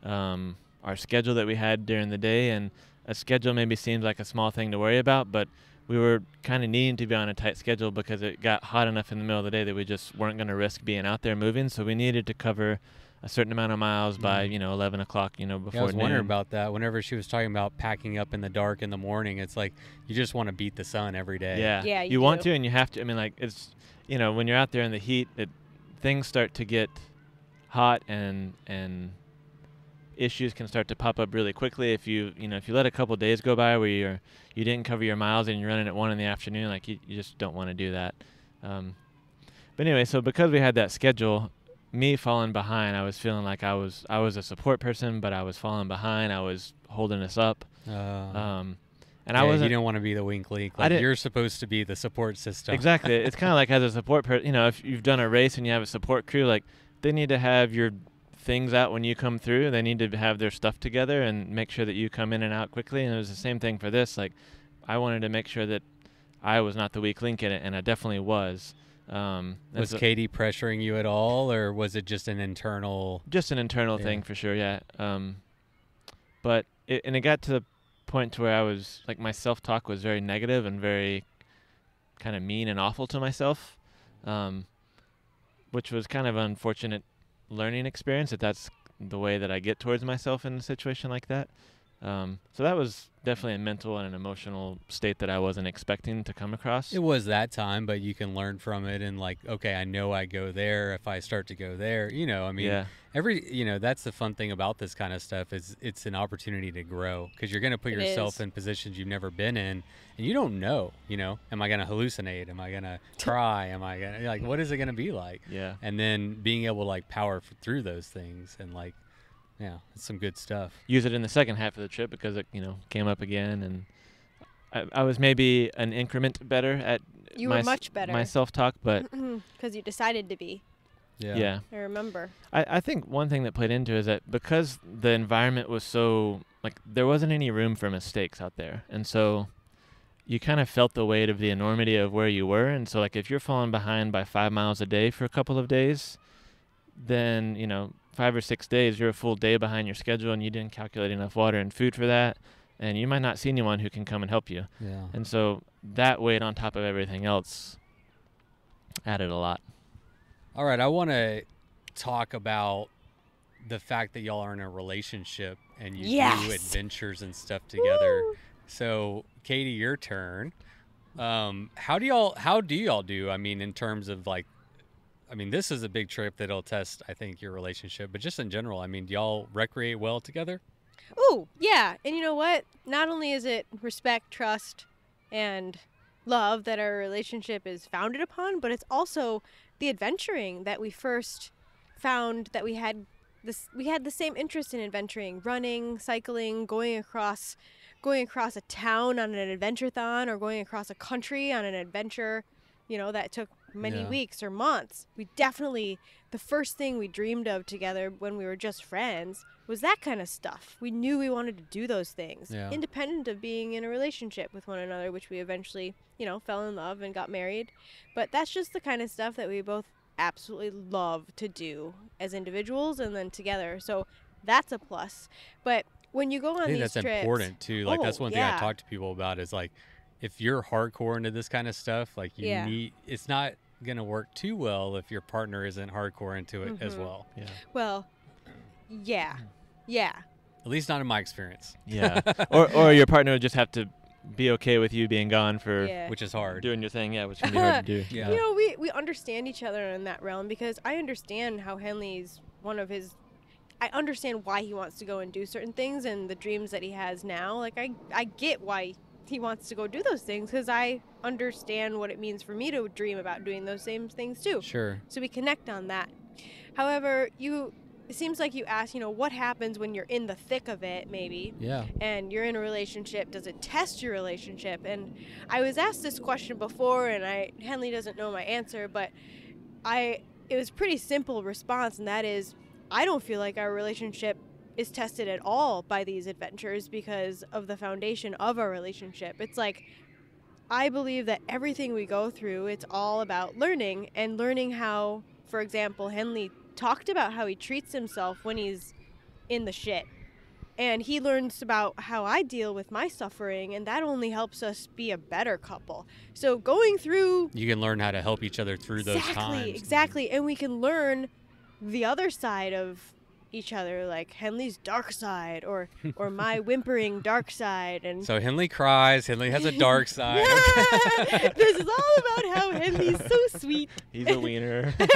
our schedule that we had during the day. And a schedule maybe seems like a small thing to worry about, but we were kind of needing to be on a tight schedule because it got hot enough in the middle of the day that we just weren't going to risk being out there moving. So we needed to cover a certain amount of miles by 11 o'clock, before I was wondering noon. about that. Whenever she was talking about packing up in the dark in the morning, it's like you just want to beat the sun every day. Yeah, Yeah, you you want do. to, and you have to. I mean, like it's when you're out there in the heat, things start to get hot, and issues can start to pop up really quickly if you let a couple days go by where you didn't cover your miles and you're running at 1 p.m, like you just don't want to do that. But anyway, so because we had that schedule, me falling behind, I was feeling like I was a support person, but I was falling behind. I was holding us up. And I wasn't. You don't want to be the wink leak. I Like didn't- you're supposed to be the support system. Exactly. It's kind of like as a support person, if you've done a race and you have a support crew, like they need to have your things out when you come through. They need to have their stuff together and make sure that you come in and out quickly. And it was the same thing for this. Like I wanted to make sure that I was not the weak link in it, and I definitely was. Was Katie pressuring you at all, or was it just an internal? Just an internal thing for sure, yeah. But it got to the point to where I was like, my self-talk was very negative and very kind of mean and awful to myself, which was kind of an unfortunate learning experience, that's the way that I get towards myself in a situation like that. So that was definitely a mental and an emotional state that I wasn't expecting to come across. It was that time, but you can learn from it and like, okay, I know I go there if I start to go there. I mean, Yeah. that's the fun thing about this kind of stuff is it's an opportunity to grow because you're going to put yourself is. in positions you've never been in, and you don't know, am I going to hallucinate? Am I going to cry? Am I going to like, what is it going to be like? Yeah. And then being able to like power through those things and like, yeah, it's some good stuff. Use it in the second half of the trip because it, came up again, and I was maybe an increment better at You were much better. my self-talk, but Because you decided to be. yeah. I remember. I think one thing that played into it is that because the environment was so, like, there wasn't any room for mistakes out there. And so you kind of felt the weight of the enormity of where you were. And so, like, if you're falling behind by 5 miles a day for a couple of days, then, 5 or 6 days, you're a full day behind your schedule and you didn't calculate enough water and food for that. And you might not see anyone who can come and help you. Yeah. And so that weight on top of everything else added a lot. All right, I want to talk about the fact that y'all are in a relationship and you Yes. do adventures and stuff together. Woo. So, Katie, your turn. How do y'all do? I mean, in terms of like, this is a big trip that'll test, I think, your relationship. But just in general, do y'all recreate well together? Ooh, yeah. And you know what? Not only is it respect, trust, and love that our relationship is founded upon, but it's also the adventuring that we first found that we had the same interest in adventuring, running, cycling, going across a town on an adventure-thon, or going across a country on an adventure that took many Yeah. weeks or months. We definitely, the first thing we dreamed of together when we were just friends was that kind of stuff. We knew we wanted to do those things, Yeah. independent of being in a relationship with one another, which we eventually, fell in love and got married. But that's just the kind of stuff that we both absolutely love to do as individuals and then together. So that's a plus. But when you go on I think these that's trips, important too. Like that's one thing I yeah. talk to people about is like, if you're hardcore into this kind of stuff, like you Yeah. need, it's not gonna work too well if your partner isn't hardcore into it as Mhm. well. Yeah. Well, yeah. Yeah. At least not in my experience, Yeah. or your partner would just have to be okay with you being gone for Yeah. which is hard. doing your thing. Yeah, which can be hard to do. Yeah. We understand each other in that realm because I understand how Henley's I understand why he wants to go and do certain things and the dreams that he has now. Like, I get why he wants to go do those things because I understand what it means for me to dream about doing those same things too. Sure. So we connect on that. However, it seems like you asked, what happens when you're in the thick of it, maybe, Yeah. and you're in a relationship? Does it test your relationship? And I was asked this question before, and Henley doesn't know my answer, but it was a pretty simple response, and that is, I don't feel like our relationship is tested at all by these adventures because of the foundation of our relationship. It's like, I believe that everything we go through, it's all about learning and learning how, for example, Henley talked about how he treats himself when he's in the shit. And he learns about how I deal with my suffering, and that only helps us be a better couple. So going through You can learn how to help each other through those times. Exactly. And we can learn the other side of each other, like Henley's dark side or my whimpering dark side. And So Henley cries. Henley has a dark side. this is all about how Henley's so sweet. He's a wiener. But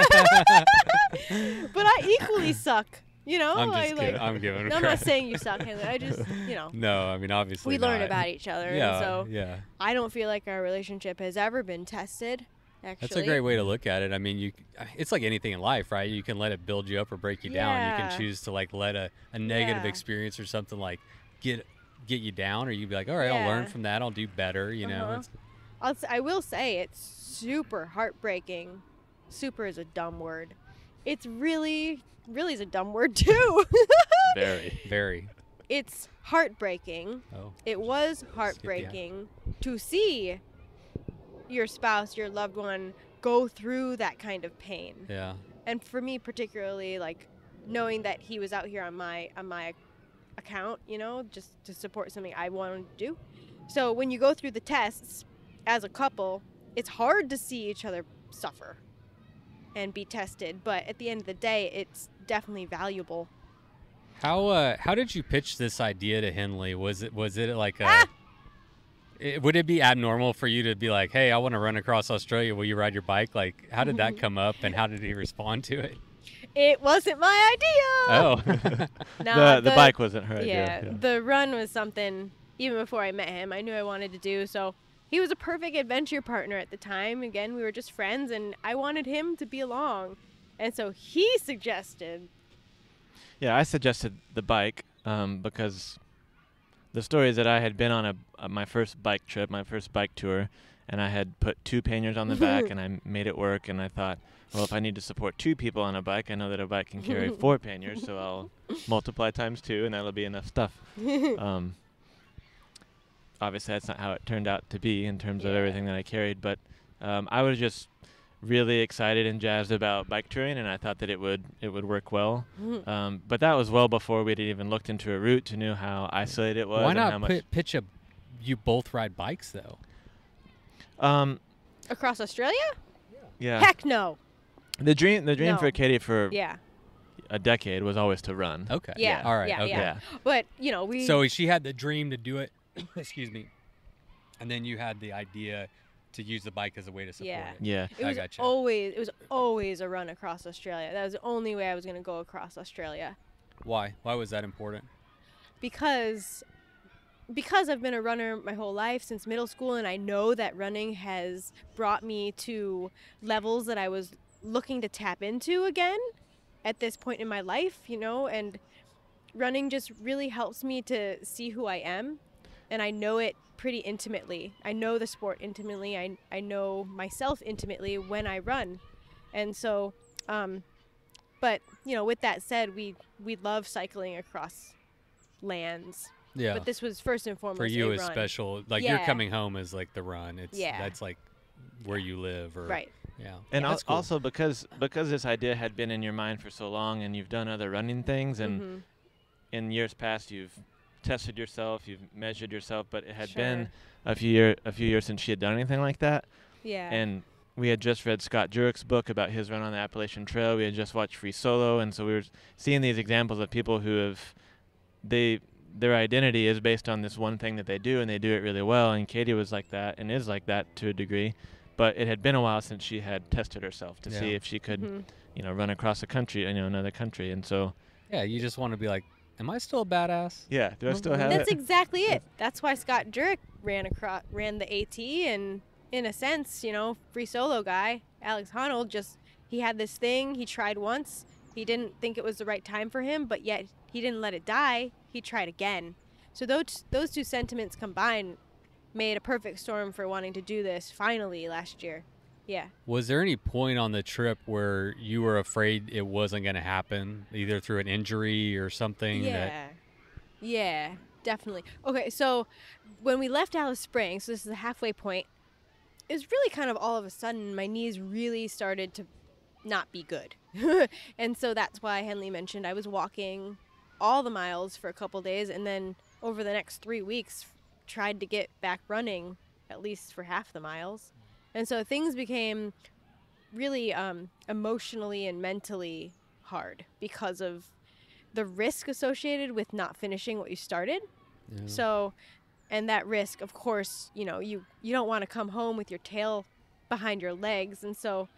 I equally suck. I'm I just like. kidding. I'm giving him No, I'm credit. not saying you suck, Henley. I just, No, I mean obviously we learn not. about each other. Yeah. And so Yeah. I don't feel like our relationship has ever been tested. Actually, That's a great way to look at it. I mean, it's like anything in life, right? You can let it build you up or break you down. You Yeah. can choose to like let a negative Yeah. experience or something like get you down, or you'd be like, all right, I'll learn Yeah. from that. I'll do better. You know. Uh-huh. I will say it's super heartbreaking. Super is a dumb word. It's really is a dumb word too. Very. It's heartbreaking. Oh. It was heartbreaking to see your spouse, your loved one, go through that kind of pain. Yeah. And for me particularly, like knowing that he was out here on my account, just to support something I wanted to do. So when you go through the tests as a couple, it's hard to see each other suffer and be tested, but at the end of the day, it's definitely valuable. How did you pitch this idea to Henley? Was it like a would it be abnormal for you to be like, hey, I want to run across Australia, will you ride your bike? Like, how did that come up and how did he respond to it? It wasn't my idea. Oh. No, the bike wasn't her yeah, idea. the run was something, even before I met him, I knew I wanted to do. So he was a perfect adventure partner at the time. Again, we were just friends, and I wanted him to be along. And so he suggested. Yeah, I suggested the bike because the story is that I had been on my first bike trip, my first bike tour, and I had put 2 panniers on the back, and I made it work. And I thought, well, if I need to support 2 people on a bike, I know that a bike can carry 4 panniers, so I'll multiply times 2, and that'll be enough stuff. Obviously, that's not how it turned out to be in terms of everything that I carried, but I was just really excited and jazzed about bike touring, and I thought that it would work well. But that was well before we'd even looked into a route to know how isolated it was. Why and how not much pitch you both ride bikes though? Across Australia? Yeah. Heck no. The dream No. for Katie for Yeah. a decade was always to run. Okay. Yeah. All right. Yeah, okay. yeah. But, we... So she had the dream to do it. Excuse me. And then you had the idea to use the bike as a way to support Yeah. it. Yeah. It I was gotcha. always a run across Australia. That was the only way I was going to go across Australia. Why? Why was that important? Because I've been a runner my whole life since middle school, and I know that running has brought me to levels that I was looking to tap into again at this point in my life, and running just really helps me to see who I am, and I know it pretty intimately. I know the sport intimately. I know myself intimately when I run. And so, but, you know, with that said, we love cycling across lands. Yeah. But this was first and foremost For you, a it's run. special. Like, Yeah. you're coming home is like the run. It's Yeah. That's like where you live. Or, Right. Yeah. And That's cool. also because this idea had been in your mind for so long, and you've done other running things, and in years past you've tested yourself, you've measured yourself, but it had been a few years since she had done anything like that. Yeah. And we had just read Scott Jurick's book about his run on the Appalachian Trail. We had just watched Free Solo, and so we were seeing these examples of people who have their identity is based on this one thing that they do, and they do it really well. And Katie was like that and is like that to a degree, but it had been a while since she had tested herself to see if she could, you know, run across a country, you know, another country. And so, yeah, you just want to be like, am I still a badass? yeah, do I still have That's it? exactly it. That's why Scott Jurek ran the AT, and in a sense, you know, Free Solo guy, Alex Honnold, he had this thing, he tried once, he didn't think it was the right time for him, but yet he didn't let it die, he tried again. So those two sentiments combined made a perfect storm for wanting to do this finally last year. Yeah. Was there any point on the trip where you were afraid it wasn't going to happen, either through an injury or something? Yeah, definitely. Okay, so when we left Alice Springs, so this is the halfway point, it was really kind of all of a sudden my knees really started to not be good. And so that's why Henley mentioned I was walking all the miles for a couple days, and then over the next 3 weeks tried to get back running at least for half the miles. And so things became really emotionally and mentally hard because of the risk associated with not finishing what you started. Yeah. So, and that risk, of course, you know, you don't want to come home with your tail behind your legs. And so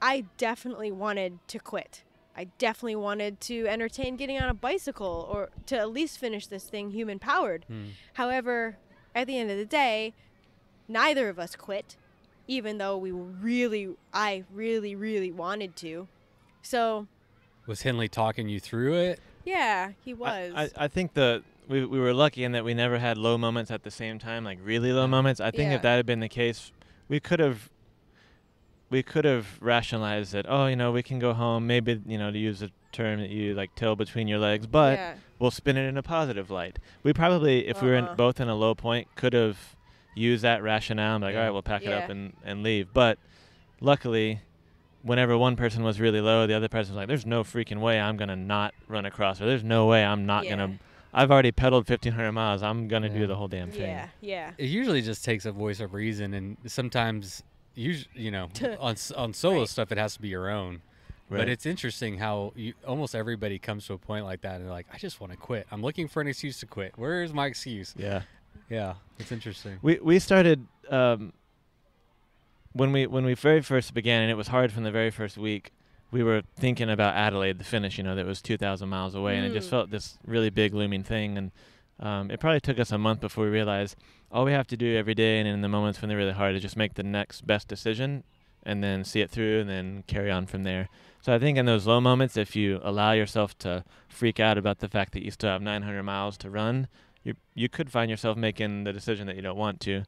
I definitely wanted to quit. I definitely wanted to entertain getting on a bicycle or to at least finish this thing human powered. However, at the end of the day, neither of us quit, even though I really, really wanted to. So. Was Henley talking you through it? Yeah, he was. I think we were lucky in that we never had low moments at the same time, like really low moments. I think if that had been the case, we could have rationalized that, oh, you know, we can go home, maybe, you know, to use a term that you like, tail between your legs, but we'll spin it in a positive light. We probably, if we were both in a low point, could have used that rationale and be like, all right, we'll pack it up and leave. But luckily, whenever one person was really low, the other person was like, there's no freaking way I'm going to not run across, or there's no way I'm not going to. I've already pedaled 1,500 miles. I'm going to do the whole damn thing. Yeah. It usually just takes a voice of reason, and sometimes, you know, on solo stuff, it has to be your own. Right. But it's interesting how almost everybody comes to a point like that, and they're like, I just want to quit. I'm looking for an excuse to quit. Where is my excuse? Yeah. Yeah, it's interesting. We started when we very first began, and it was hard from the very first week. We were thinking about Adelaide, the finish, you know, that was 2,000 miles away, and it just felt this really big looming thing. And it probably took us a month before we realized all we have to do every day and in the moments when they're really hard is just make the next best decision and then see it through and then carry on from there. So I think in those low moments, if you allow yourself to freak out about the fact that you still have 900 miles to run, you could find yourself making the decision that you don't want to.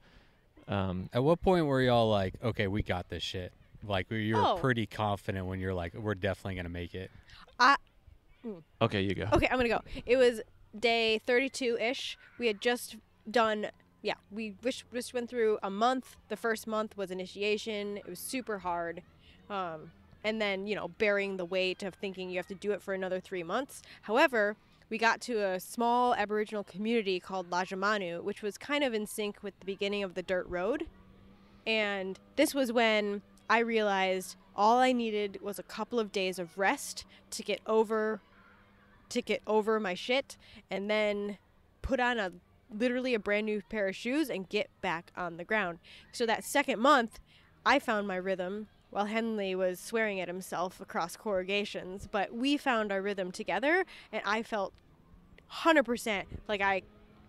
At what point were y'all like, okay, we got this shit? Like, you were pretty confident when you're like, we're definitely going to make it. Okay, you go. Okay, I'm going to go. It was day 32-ish. We had just done, we just went through a month. The first month was initiation. It was super hard. And then, you know, bearing the weight of thinking you have to do it for another 3 months. However, we got to a small Aboriginal community called Lajamanu, which was kind of in sync with the beginning of the dirt road. And this was when I realized all I needed was a couple of days of rest to get over my shit, and then put on literally a brand new pair of shoes and get back on the ground. So that second month, I found my rhythm while Henley was swearing at himself across corrugations. But we found our rhythm together, and I felt 100% like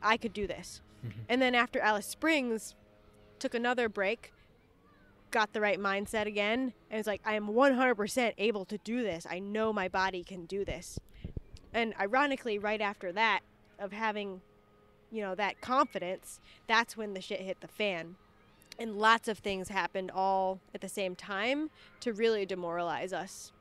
I could do this. And then after Alice Springs, took another break, got the right mindset again, and it's like, I am 100% able to do this. I know my body can do this. And ironically, right after that, of having, that confidence, that's when the shit hit the fan. And lots of things happened all at the same time to really demoralize us.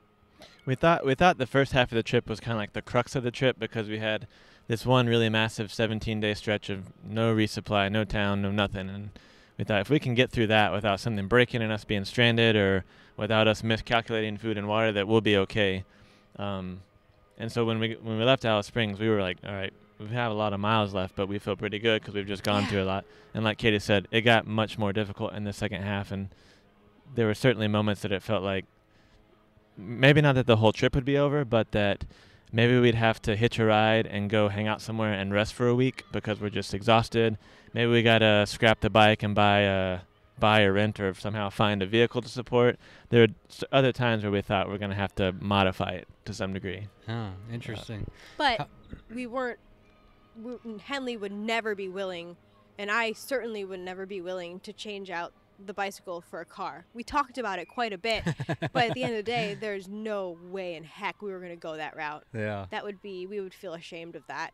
We thought the first half of the trip was kind of like the crux of the trip, because we had this one really massive 17-day stretch of no resupply, no town, no nothing. And we thought if we can get through that without something breaking and us being stranded, or without us miscalculating food and water, that we'll be okay. And so when we left Alice Springs, we were like, all right, we have a lot of miles left, but we feel pretty good because we've just gone through a lot. And like Katie said, it got much more difficult in the second half, and there were certainly moments that it felt like maybe not that the whole trip would be over, but that maybe we'd have to hitch a ride and go hang out somewhere and rest for a week because we're just exhausted. Maybe we got to scrap the bike and buy or rent or somehow find a vehicle to support. There are other times where we thought we're going to have to modify it to some degree. Oh, interesting. But Henley would never be willing, and I certainly would never be willing to change out the bicycle for a car. We talked about it quite a bit, but at the end of the day, there's no way in heck we were going to go that route. Yeah. We would feel ashamed of that.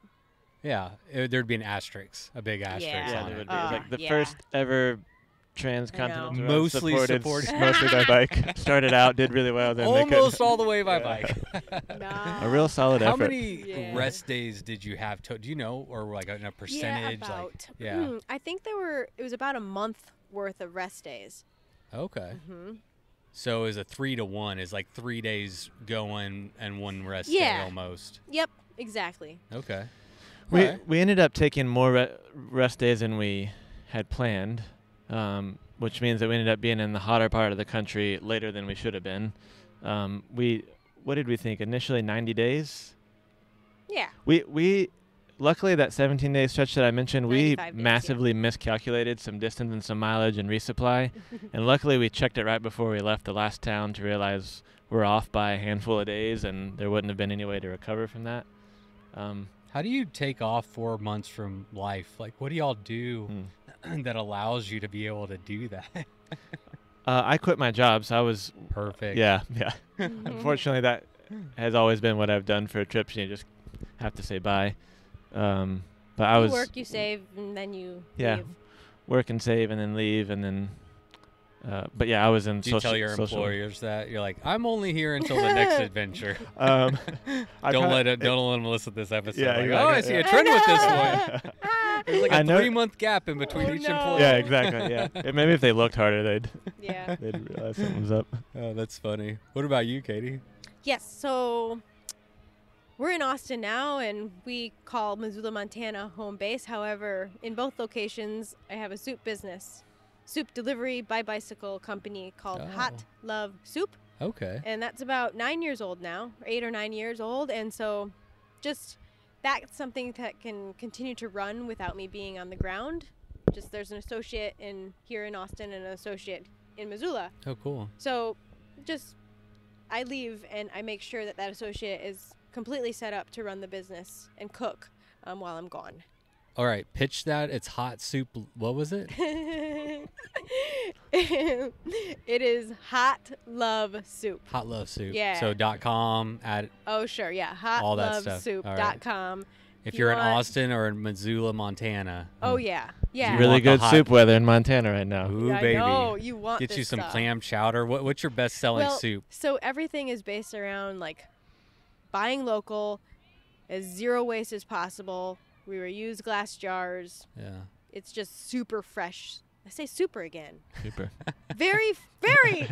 Yeah. There'd be an asterisk, a big asterisk Yeah, on there it. would be. It was like the Yeah. first ever transcontinental road Mostly supported. mostly by bike. Started out, did really well. Then Almost all the way by bike. a real solid How effort. many rest days did you have? Do you know, or like in a percentage? I think it was about a month worth of rest days. Okay. Mm-hmm. So is a 3-to-1 is like 3 days going and one rest day Yeah. almost. Yep, exactly. Okay. We ended up taking more rest days than we had planned, which means that we ended up being in the hotter part of the country later than we should have been. What did we think initially? 90 days. Yeah. We luckily that 17-day stretch that I mentioned, we 95 days, massively miscalculated some distance and some mileage and resupply, and luckily we checked it right before we left the last town to realize we're off by a handful of days, and there wouldn't have been any way to recover from that. How do you take off 4 months from life? Like, what do y'all do that allows you to be able to do that? I quit my job, so I was Perfect. Yeah. Unfortunately, that has always been what I've done for trips. You just have to say bye. But I was work, you save, and then you leave. work and save, and then leave, and then. But yeah, I was in. Do you tell your employers that you're like, I'm only here until the next adventure? Don't let them listen to this episode. Yeah, like, exactly, I see a trend with this one. There's like a 3-month gap in between each employee. Yeah, exactly. Yeah, maybe if they looked harder, they'd realize something was up. Oh, that's funny. What about you, Katie? Yes, so we're in Austin now, and we call Missoula, Montana home base. However, in both locations, I have a soup business. Soup delivery by bicycle company called Hot Love Soup. Okay. And that's about 9 years old now, or 8 or 9 years old. And so just that's something that can continue to run without me being on the ground. Just there's an associate here in Austin and an associate in Missoula. Oh, cool. So just I leave and I make sure that associate is completely set up to run the business and cook while I'm gone. All right, pitch that. It's hot soup. What was it? It is Hot Love Soup. Hot Love Soup. Yeah. So .com at Oh, sure. Yeah. all that stuff. HotLoveSoup.com. if you're in Austin or in Missoula, Montana. Oh, yeah. Yeah. Really want the good hot- soup weather in Montana right now. Ooh, I baby. know. You want Get this you some stuff. clam chowder. What's your best selling soup? So everything is based around like buying local, as zero waste as possible. We reuse glass jars. Yeah. It's just super fresh. I say super again. Super. Very, very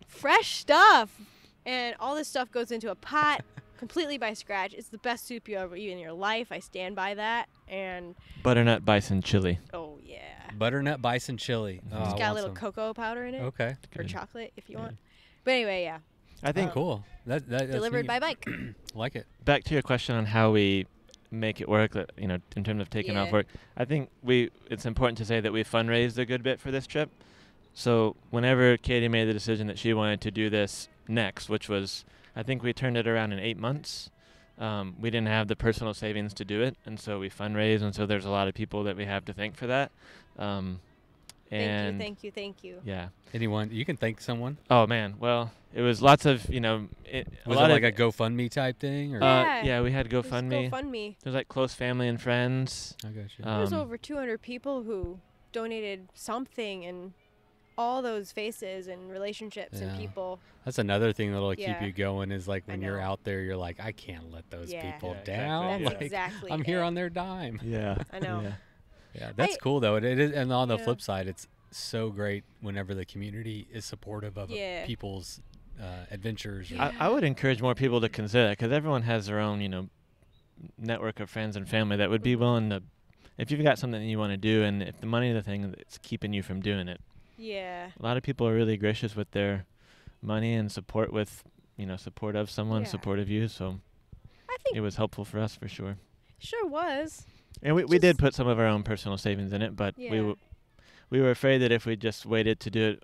fresh stuff. And all this stuff goes into a pot completely by scratch. It's the best soup you ever eat in your life. I stand by that. And Butternut bison chili. oh, yeah. Butternut bison chili. Oh, It's I got a want little some. cocoa powder in it. Okay. Or Good. chocolate if you want. But anyway, yeah. I think Cool. That's Delivered neat. by bike. Like it. back to your question on how we make it work, in terms of taking off Yeah. work, I think it's important to say that we fundraised a good bit for this trip. So whenever Katie made the decision that she wanted to do this next, which was, I think we turned it around in 8 months, we didn't have the personal savings to do it, and so we fundraised, and so there's a lot of people that we have to thank for that. And Thank you. yeah. Anyone? You can thank someone. Oh man. Well, it was lots of Was it a lot like of, a GoFundMe type thing? Or? yeah, we had It was GoFundMe. GoFundMe. There's like close family and friends. I got you. There's over 200 people who donated something, and all those faces and relationships and Yeah. people. That's another thing that'll keep Yeah. you going is like when you're know. out there, you're like, I can't let those Yeah. people Yeah, down. exactly. That's Like, exactly I'm here it. on their dime. Yeah. I know. Yeah. Yeah, that's cool though. It is, and on the Yeah. flip side, it's so great whenever the community is supportive of Yeah. people's adventures. Or, I would encourage more people to consider that, because everyone has their own, network of friends and family that would be willing to, if you've got something that you want to do, and if the money is the thing that's keeping you from doing it. Yeah. A lot of people are really gracious with their money and support with, support of someone, Yeah. support of you. So I think it was helpful for us for sure. sure was. And we did Just- put some of our own personal savings in it, but Yeah. we were afraid that if we just waited to do it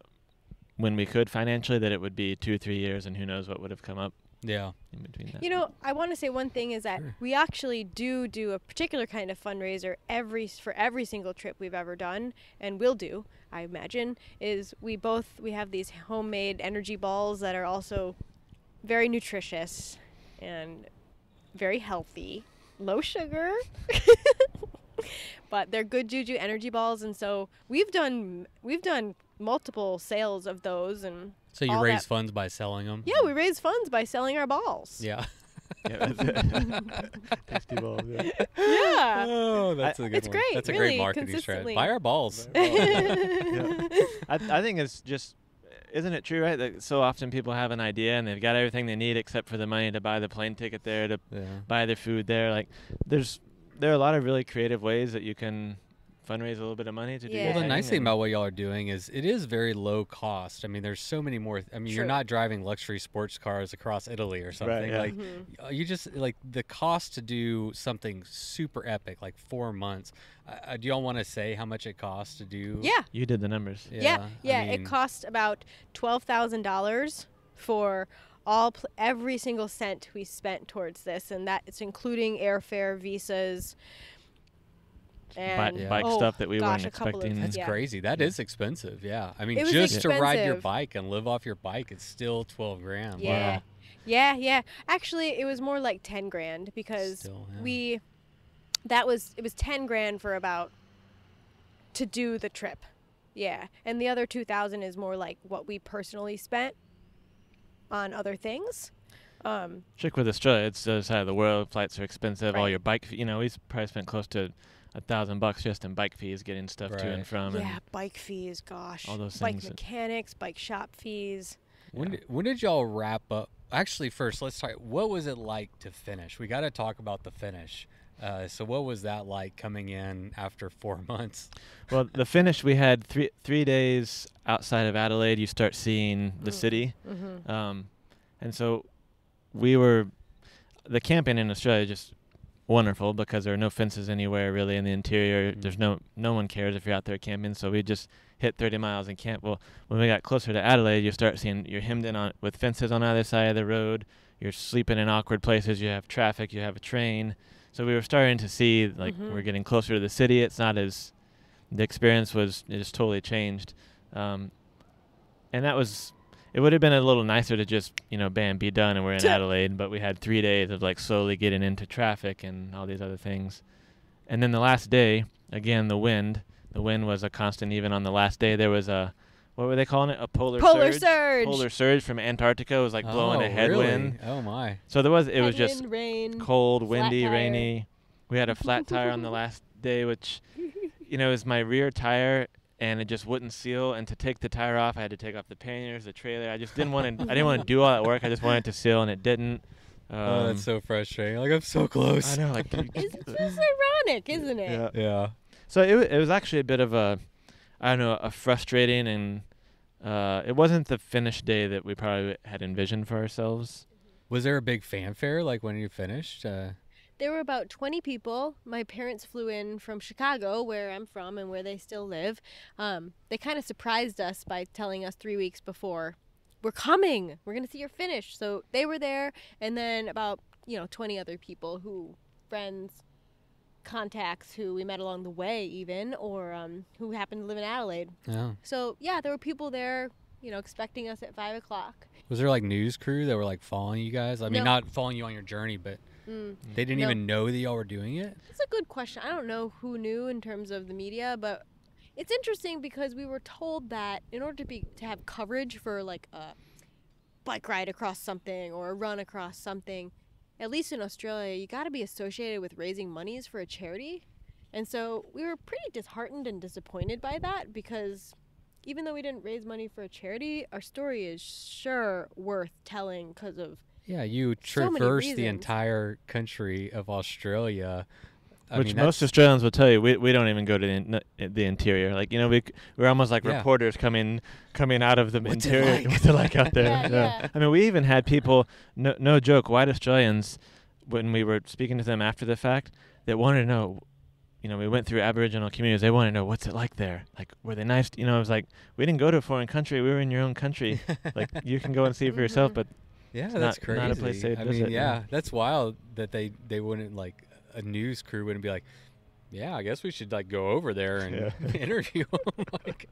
when we could financially, that it would be 2-3 years, and who knows what would have come up yeah. in between that. You know, I want to say one thing is that Sure. we actually do a particular kind of fundraiser for every single trip we've ever done, and will do, I imagine, is we have these homemade energy balls that are also very nutritious and very healthy, low sugar. But they're good juju energy balls, and so we've done multiple sales of those, and So you all raise that- funds by selling them. yeah, we raise funds by selling our balls. Yeah. Yeah, that's tasty balls. Yeah. Yeah. Oh, that's a good It's one. great, That's a really, great marketing consistently. strat. Buy our balls. I think it's just, isn't it true, right, that so often people have an idea and they've got everything they need except for the money to buy the plane ticket there, to Yeah. buy their food there. Like, there are a lot of really creative ways that you can fundraise a little bit of money to do. Yeah. Well, the your nice thing, thing and- about what y'all are doing is it is very low cost. I mean, there's so many more. I mean, you're True. not driving luxury sports cars across Italy or something. yeah. Like, Mm-hmm. you just like the cost to do something super epic, like 4 months. Do y'all want to say how much it costs to do? Yeah. You did the numbers. Yeah. I It mean, cost about $12,000 for every single cent we spent towards this, and that it's including airfare, visas, and bike stuff that we gosh, weren't a couple of- expecting. That's yeah. crazy. That is expensive. Yeah. I mean, It was just to ride your expensive. bike and live off your bike, it's still 12 grand. Yeah. Wow. Yeah. Actually, it was more like 10 grand because Still, yeah. it was 10 grand for about to do the trip. Yeah. And the other 2,000 is more like what we personally spent on other things. Trick with Australia, it's the other side of the world. Flights are expensive. All Right. your bike, we probably spent close to $1,000 just in bike fees, getting stuff to Right. and from. Yeah, And bike fees, gosh. all those bike things that- mechanics, bike shop fees. When did y'all wrap up? Actually, first, let's talk. What was it like to finish? We got to talk about the finish. So what was that like coming in after 4 months? well, the finish, we had three days outside of Adelaide. You start seeing the city. Mm-hmm. And so the camping in Australia is just wonderful because there are no fences anywhere really in the interior. There's no one cares if you're out there camping. So we just hit 30 miles and camp. Well, when we got closer to Adelaide, you start seeing you're hemmed in on with fences on either side of the road. You're sleeping in awkward places. You have traffic. You have a train. So we were starting to see like we're getting closer to the city. It's not as the experience was it just totally changed. And that was. It would have been a little nicer to just, bam, be done, and we're in Adelaide. But we had 3 days of like slowly getting into traffic and all these other things. And then the last day, again, the wind. The wind was a constant. Even on the last day, there was a, what were they calling it? A polar surge. Polar surge from Antarctica. It was like blowing a headwind. Really? Oh my! So it was just Headwind, rain. cold, flat windy, tire. rainy. We had a flat tire on the last day, which, is my rear tire. And it just wouldn't seal. And to take the tire off, I had to take off the panniers, the trailer. I just didn't want to. I didn't want to do all that work. I just wanted to seal, and it didn't. Oh, that's so frustrating. Like I'm so close. I know, like. It's just ironic, isn't it? Yeah. Yeah. So it was actually a bit of a frustrating, and it wasn't the finished day that we probably had envisioned for ourselves. Was there a big fanfare like when you finished? There were about 20 people. My parents flew in from Chicago, where I'm from and where they still live. They kind of surprised us by telling us 3 weeks before, we're coming. We're going to see your finish. So they were there. And then about, 20 other people friends, contacts who we met along the way, even, or who happened to live in Adelaide. Yeah. So yeah, there were people there, expecting us at 5 o'clock. Was there like news crew that were like following you guys? I mean, No. not following you on your journey, but they didn't No. even know that y'all were doing it? That's a good question. I don't know who knew in terms of the media, but it's interesting because we were told that in order to have coverage for like a bike ride across something or a run across something, at least in Australia, you got to be associated with raising monies for a charity. And so we were pretty disheartened and disappointed by that, because even though we didn't raise money for a charity, our story is sure worth telling because of Yeah, you so many traverse the reasons. entire country of Australia. I Which mean, most that's- Australians will tell you, we don't even go to the interior. Like, we're almost like Yeah. reporters coming out of the What's it interior. like? What's it like out there? Yeah. I mean, we even had people, no joke, white Australians, when we were speaking to them after the fact, that wanted to know, we went through Aboriginal communities. They wanted to know, what's it like there? Like, were they nice? It was like, we didn't go to a foreign country. We were in your own country. Like, you can go and see it for yourself, but Yeah, It's that's not- crazy. not a place they'd I visit, mean, yeah. yeah, that's wild that they wouldn't, like, a news crew wouldn't be like, yeah, I guess we should like go over there and Yeah. interview them. Like,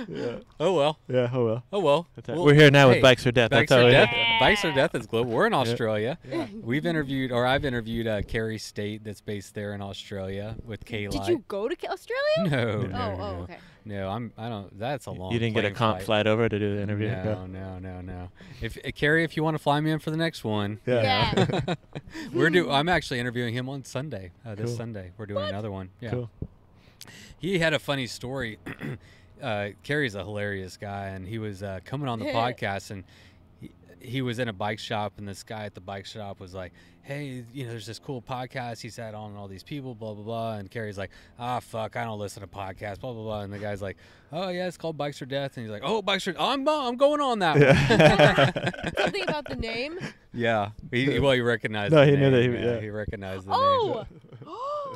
Yeah. oh well, yeah, oh well. oh well. Well, we're here now hey, with Bikes or Death. Bikes That's how or we Death. Bikes or Death is global. We're in Australia. Yeah. I've interviewed Carrie State, that's based there in Australia with Kayla. Did you go to Australia? No, Oh, no, no, okay. no. I don't. That's a long. You didn't get a plane comp flight. flight over to do the interview? No. If Carrie, if you want to fly me in for the next one, Yeah. I'm actually interviewing him on Sunday. This Cool. Sunday, we're doing another one. Yeah. Cool. He had a funny story. Carrie's a hilarious guy, and he was coming on the podcast, and he was in a bike shop, and this guy at the bike shop was like, hey, there's this cool podcast he's had on all these people, blah, blah, blah. And Carrie's like, fuck, I don't listen to podcasts, blah, blah, blah. And the guy's like, oh, yeah, it's called Bikes or Death. And he's like, oh, Bikes or I'm going on that one. Something about the name. Yeah. He recognized No, the he knew name. that he- Yeah, yeah. he recognized the name. Oh.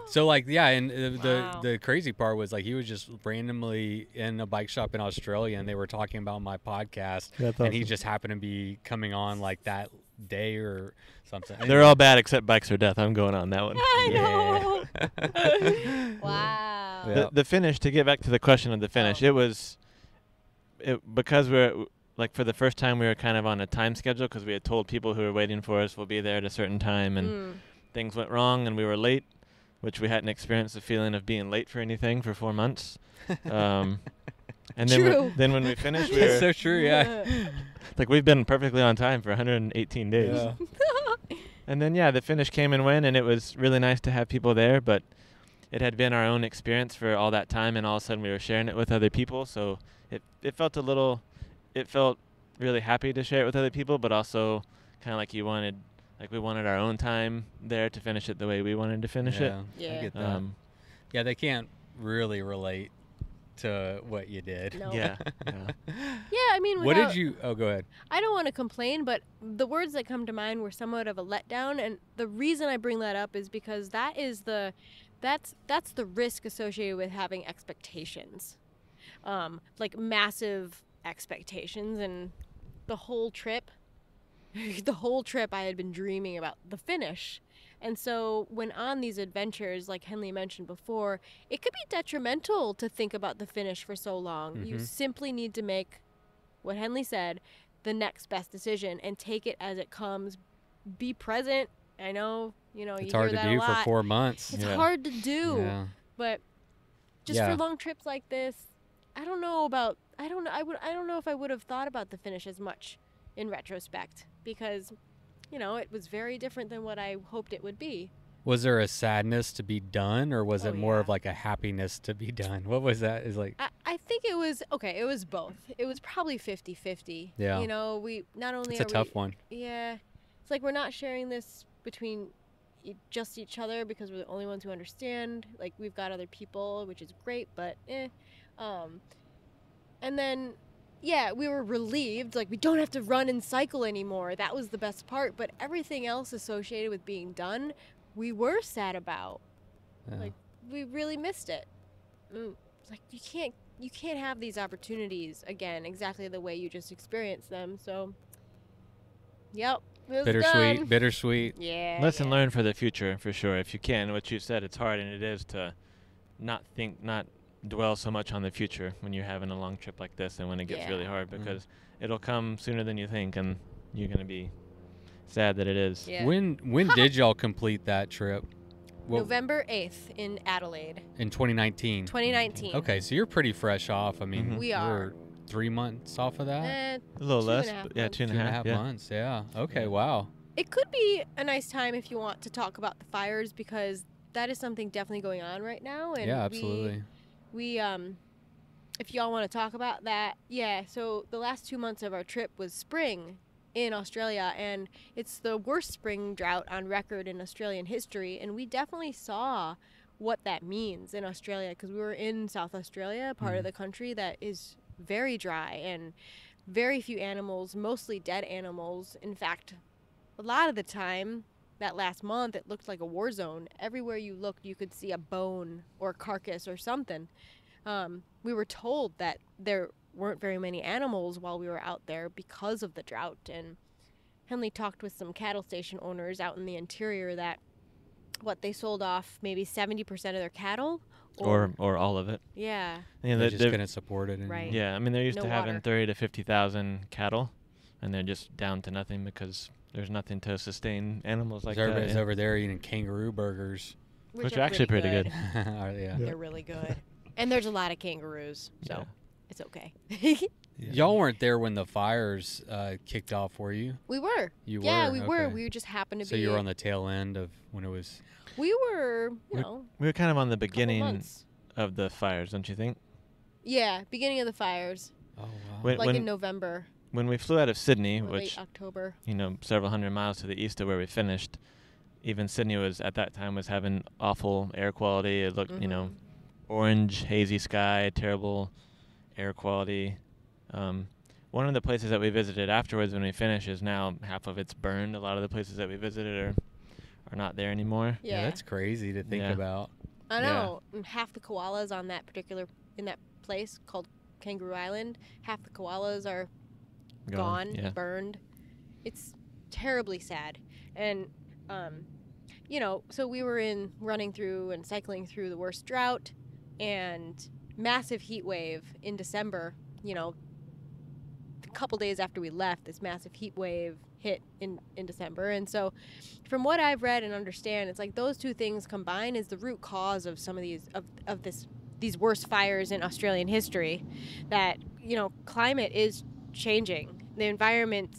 So like, yeah, and Wow. the crazy part was like he was just randomly in a bike shop in Australia, and they were talking about my podcast, That's and he awesome. just happened to be coming on like that day or something. They're all bad except Bikes or Death. I'm going on that one. I Yeah. know. Wow. Yeah. The finish, to get back to the question of the finish, because we're, like, for the first time we were kind of on a time schedule, because we had told people who were waiting for us we'll be there at a certain time, and things went wrong and we were late, which we hadn't experienced the feeling of being late for anything for 4 months. And then True. then when we finished, we It's were so true. Yeah. like, we've been perfectly on time for 118 days. Yeah. And then, the finish came and went, and it was really nice to have people there, but it had been our own experience for all that time, and all of a sudden we were sharing it with other people, so it felt really happy to share it with other people, but also kind of like we wanted our own time there to finish it the way we wanted to finish it. Yeah. I get that. Yeah, they can't really relate to what you did. No. Yeah. Yeah, I mean, What without- did you? Oh, go ahead. I don't want to complain, but the words that come to mind were somewhat of a letdown, and the reason I bring that up is because that's the risk associated with having expectations, like massive expectations, and the whole trip I had been dreaming about the finish. And so when on these adventures, like Henley mentioned before, it could be detrimental to think about the finish for so long. You simply need to make, what Henley said, the next best decision and take it as it comes. Be present. I know, you It's hear hard to that a do for lot. 4 months. It's Yeah. hard to do, Yeah. but just Yeah. for long trips like this, I don't know if I would have thought about the finish as much in retrospect, because it was very different than what I hoped it would be. Was there a sadness to be done, or was Oh, it more of yeah. like a happiness to be done? What was that? Is like, I think it was okay. It was both. It was probably 50-50. Yeah. We not only it's a tough one. Yeah, it's like we're not sharing this between just each other because we're the only ones who understand. Like, we've got other people, which is great, but and then we were relieved, like we don't have to run and cycle anymore. That was the best part, but everything else associated with being done, we were sad about. Yeah. Like, we really missed it. It's like you can't have these opportunities again exactly the way you just experienced them. So, yep. It was Bittersweet, done. bittersweet. Yeah. Lesson yeah. learned for the future, for sure. If you can, what you said, it's hard, and it is to not dwell so much on the future when you're having a long trip like this, and when it gets Yeah. really hard, Mhm. because it'll come sooner than you think, and you're gonna be sad that it is. Yeah. When did y'all complete that trip? What- November 8th in Adelaide, in 2019. 2019. Okay, so you're pretty fresh off. I mean, Mhm. We we're are. 3 months off of that. A little Two less, and a half but yeah, months. 2.5 yeah. months. Yeah. Okay. Yeah. Wow. It could be a nice time if you want to talk about the fires, because that is something definitely going on right now. And Yeah. Absolutely. We if y'all want to talk about that, yeah. So the last 2 months of our trip was spring in Australia, and it's the worst spring drought on record in Australian history. And we definitely saw what that means in Australia, because we were in South Australia, part of the country that is very dry and very few animals, mostly dead animals. In fact, a lot of the time, that last month, it looked like a war zone. Everywhere you looked, you could see a bone or carcass or something. We were told that there weren't very many animals while we were out there because of the drought. And Henley talked with some cattle station owners out in the interior that they sold off maybe 70% of their cattle. Or all of it. Yeah. Yeah, They just couldn't support it. Anymore. Right. yeah, I mean, they're used No to having water. 30 to 50,000 cattle, and they're just down to nothing because there's nothing to sustain animals like that. Everybody's yeah. over there eating kangaroo burgers. Which are actually pretty good. Yeah. They're really good. And there's a lot of kangaroos, so Yeah. it's okay. Y'all weren't there when the fires kicked off, were you? We were. You Yeah, were? we were. Okay. We just happened to So be. you were on the tail end of when it was. We were, you know, We were kind of on the couple beginning months. of the fires, don't you think? Yeah, beginning of the fires, Oh wow. When- like in November, When we flew out of Sydney, or which late October. several hundred miles to the east of where we finished, even Sydney was at that time was having awful air quality. It looked, Mhm. orange, hazy sky, terrible air quality. One of the places that we visited afterwards when we finished is now half of it's burned. A lot of the places that we visited are not there anymore. Yeah, that's crazy to think Yeah. about. I yeah. know. And half the koalas on in that place called Kangaroo Island, half the koalas are gone, Yeah. burned. It's terribly sad. And, so we were running through and cycling through the worst drought and massive heat wave in December. A couple days after we left, this massive heat wave hit in December. And so from what I've read and understand, it's like those two things combined is the root cause of some of these worst fires in Australian history. That, climate is changing. The environment,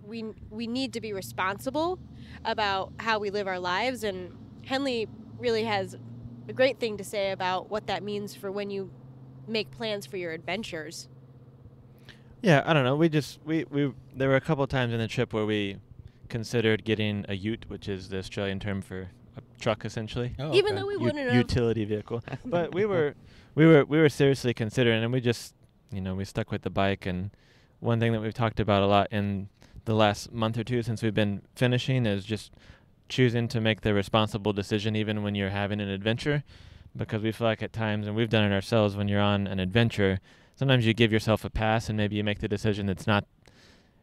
we need to be responsible about how we live our lives, and Henley really has a great thing to say about what that means for when you make plans for your adventures. Yeah, I don't know. We there were a couple of times in the trip where we considered getting a ute, which is the Australian term for a truck, essentially. Oh, Even okay. though we wouldn't have. Utility vehicle. But we were seriously considering, and we just we stuck with the bike. And one thing that we've talked about a lot in the last month or two since we've been finishing is just choosing to make the responsible decision even when you're having an adventure, because we feel like at times, and we've done it ourselves, when you're on an adventure, sometimes you give yourself a pass and maybe you make the decision that's not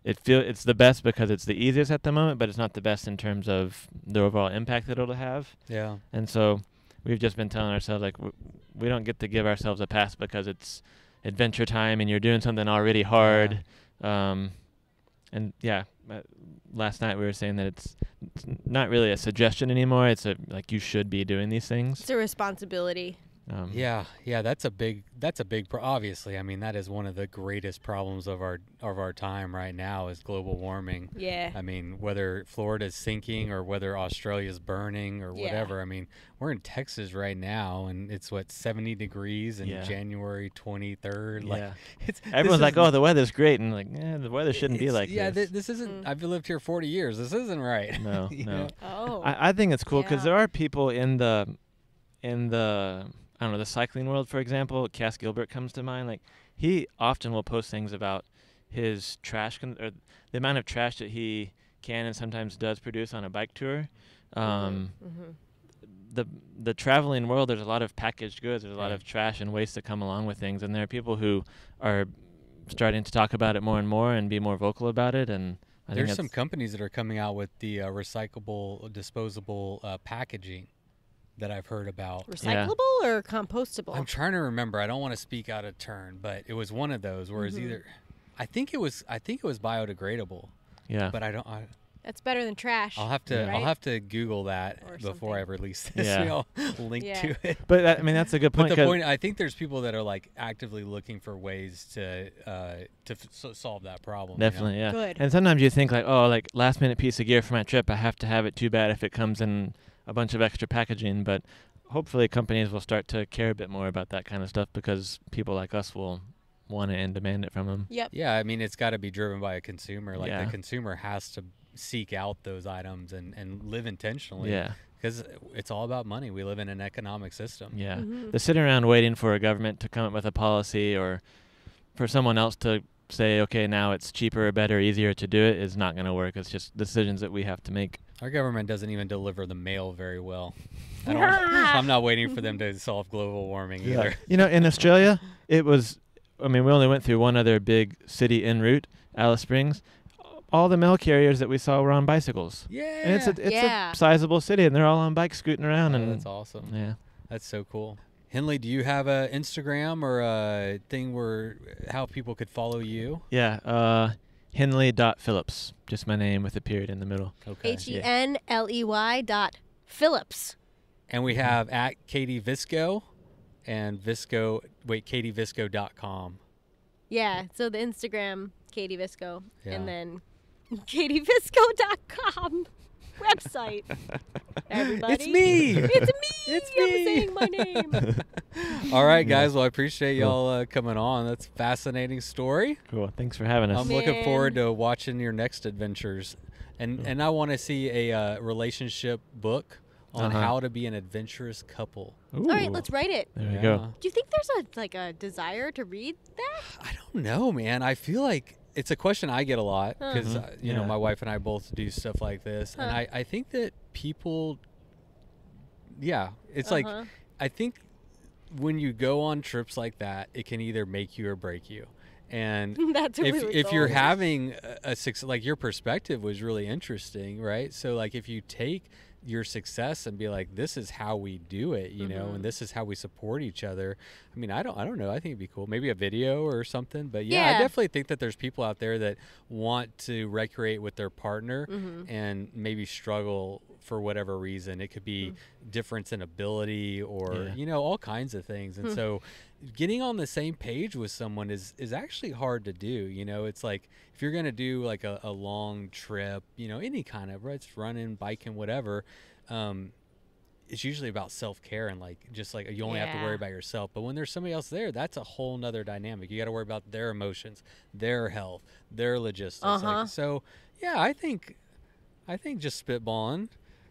it's the best because it's the easiest at the moment, but it's not the best in terms of the overall impact that it'll have. Yeah. And so we've just been telling ourselves, like, we don't get to give ourselves a pass because it's adventure time and you're doing something already hard. And yeah, last night we were saying that it's not really a suggestion anymore. It's like you should be doing these things. It's a responsibility. Yeah, that's a big obviously, I mean, that is one of the greatest problems of our time right now is global warming. Yeah. I mean, whether Florida's sinking or whether Australia's burning or Yeah. whatever. I mean, we're in Texas right now and it's 70 degrees in Yeah. January 23rd. Like, Yeah. it's, Everyone's this like, is- "Oh, the weather's great," and like, the weather shouldn't be it's- like yeah, this. this isn't. Mm. I've lived here 40 years. This isn't right. No, You no. know? Oh. I think it's cool because Yeah. there are people in the I don't know, the cycling world, for example. Cass Gilbert comes to mind. Like, he often will post things about his trash or the amount of trash that he can and sometimes does produce on a bike tour. The traveling world, there's a lot of packaged goods. There's a lot Yeah. of trash and waste that come along with things, and there are people who are starting to talk about it more and more and be more vocal about it. And There's some companies that are coming out with the recyclable, disposable packaging that I've heard about. Recyclable or compostable? I'm trying to remember. I don't want to speak out of turn, but it was one of those where it's either. I think it was biodegradable. Yeah. But I don't. That's better than trash. I'll have to. right? I'll have to Google that Or before I something. release this. Yeah. So I'll link to it. But I mean, that's a good point. But the 'cause- point, I think there's people that are like actively looking for ways to solve that problem. Definitely, yeah. Good. And sometimes you think like, oh, like last minute piece of gear for my trip, I have to have it. Too bad if it comes in a bunch of extra packaging. But hopefully, companies will start to care a bit more about that kind of stuff because people like us will want it and demand it from them. Yep. Yeah, I mean, it's got to be driven by a consumer. Like Yeah. the consumer has to seek out those items and live intentionally. Yeah, Because it's all about money. We live in an economic system. yeah. Mhm. The sitting around waiting for a government to come up with a policy or for someone else to say, okay, now it's cheaper, better, easier to do it is not going to work. It's just decisions that we have to make. Our government doesn't even deliver the mail very well. I'm not waiting for them to solve global warming either. You know, in Australia, it was, I mean, we only went through one other big city en route, Alice Springs. All the mail carriers that we saw were on bicycles. Yeah. And it's Yeah. a sizable city, and they're all on bikes scooting around. Oh, And that's awesome. yeah. That's so cool. Henley, do you have a Instagram or a thing where how people could follow you? Yeah, Henley.Phillips, just my name with a period in the middle. Okay. HENLEY.Phillips. And we have at Katie Visco and katievisco.com. Yeah. So the Instagram, Katie Visco, Yeah. and then katievisco.com website. Everybody. It's me. It's me. It's I'm me. saying my name. All right, guys. Well, I appreciate y'all coming on. That's a fascinating story. Cool. Thanks for having us. I'm looking Man. forward to watching your next adventures. And I want to see a relationship book on Uh-huh. how to be an adventurous couple. Ooh. All right, let's write it. There we Yeah. go. Do you think there's a desire to read that? I don't know, man. I feel like it's a question I get a lot Huh. because, you know, Yeah. my wife and I both do stuff like this. And Huh. I think that people, it's Uh-huh. like, I think when you go on trips like that, it can either make you or break you. And That's a really if you're cool. having a success, like your perspective was really interesting, right? So like if you take your success and be like, this is how we do it, you know, and this is how we support each other. I mean, I don't know. I think it'd be cool. Maybe a video or something. But yeah, I Yeah. definitely think that there's people out there that want to recreate with their partner Mm-hmm. and maybe struggle for whatever reason. It could be difference in ability or, Yeah. you know, all kinds of things. And so getting on the same page with someone is actually hard to do. You know, it's like if you're going to do like a long trip, you know, any kind of, right, it's running, biking, whatever, it's usually about self-care and like just like you only have to Yeah. worry about yourself. But when there's somebody else there, that's a whole nother dynamic. You got to worry about their emotions, their health, their logistics. Uh-huh. Like, so yeah, I think just spitballing.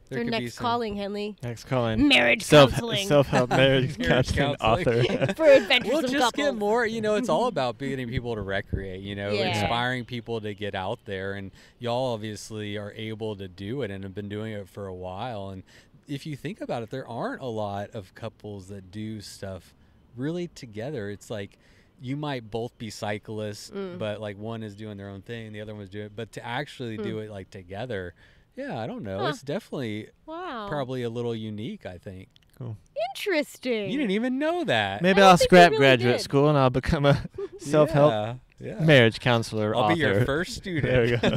There Your could be next some- calling, Henley. Next calling. Marriage counseling. Self-help marriage Marriage counseling counseling. author. For adventuresome Well, just couples. get more. You know, it's all about getting people to recreate. You know, Yeah. inspiring people to get out there, and y'all obviously are able to do it and have been doing it for a while. And if you think about it, there aren't a lot of couples that do stuff really together. It's like you might both be cyclists, but like one is doing their own thing, the other one's doing it. But to actually do it like together, yeah, I don't know. Huh. It's definitely Wow. probably a little unique. I think Interesting. you didn't even know that. Maybe don't I'll think we scrap really graduate did. school and I'll become a self-help Yeah. marriage counselor I'll author. be your first student. There we go.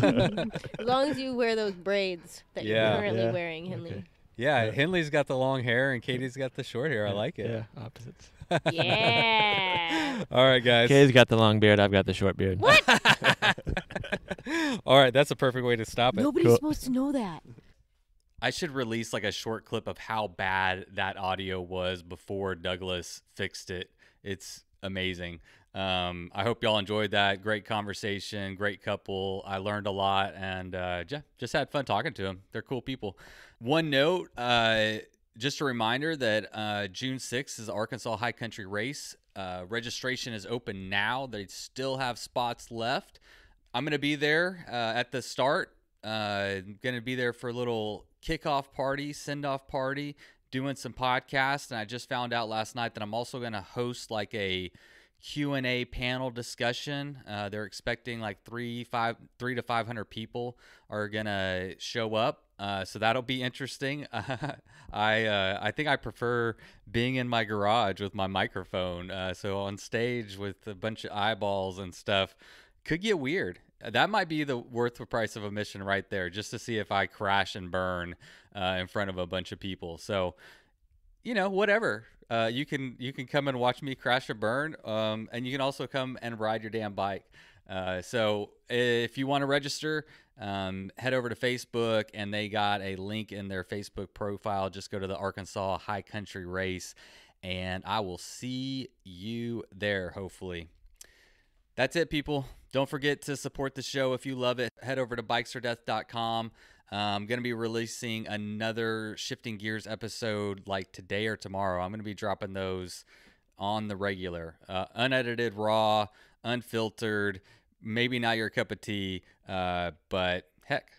As long as you wear those braids that Yeah. you're currently Yeah. wearing, Henley. Okay. Yeah, Henley's got the long hair and Katie's got the short hair. I like it. Yeah, opposites. Yeah. All right, guys. Kay's got the long beard. I've got the short beard. What? All right, that's a perfect way to stop it. Nobody's Cool. supposed to know that. I should release like a short clip of how bad that audio was before Douglas fixed it. It's amazing. I hope y'all enjoyed that. Great conversation, great couple. I learned a lot and just had fun talking to them. They're cool people. One note, just a reminder that June 6th is the Arkansas High Country Race. Registration is open now. They still have spots left. I'm going to be there at the start. Going to be there for a little kickoff party, send-off party, doing some podcasts. And I just found out last night that I'm also going to host like a Q&A panel discussion. They're expecting like 300 to 500 people are gonna show up. So that'll be interesting. I think I prefer being in my garage with my microphone. So on stage with a bunch of eyeballs and stuff could get weird. That might be worth the price of admission right there, just to see if I crash and burn in front of a bunch of people. So, whatever. You can come and watch me crash or burn, and you can also come and ride your damn bike. So if you want to register, head over to Facebook, and they got a link in their Facebook profile. Just go to the Arkansas High Country Race, and I will see you there, hopefully. That's it, people. Don't forget to support the show if you love it. Head over to bikesfordeath.com. I'm going to be releasing another Shifting Gears episode like today or tomorrow. I'm going to be dropping those on the regular. Unedited, raw, unfiltered, maybe not your cup of tea, but heck,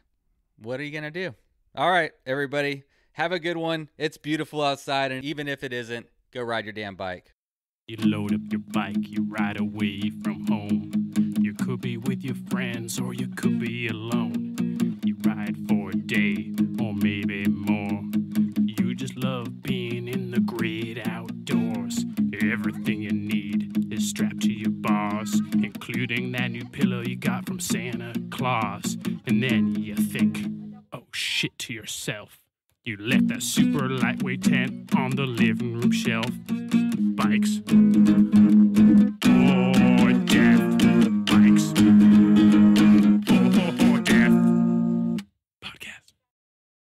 what are you going to do? All right, everybody, have a good one. It's beautiful outside, and even if it isn't, go ride your damn bike. You load up your bike, you ride away from home. You could be with your friends or you could be alone. You ride for a day or maybe more. You just love being in the great outdoors. Everything you need is strapped to your bars, including that new pillow you got from Santa Claus. And then you think, oh shit, to yourself. You left that super lightweight tent on the living room shelf. Bikes.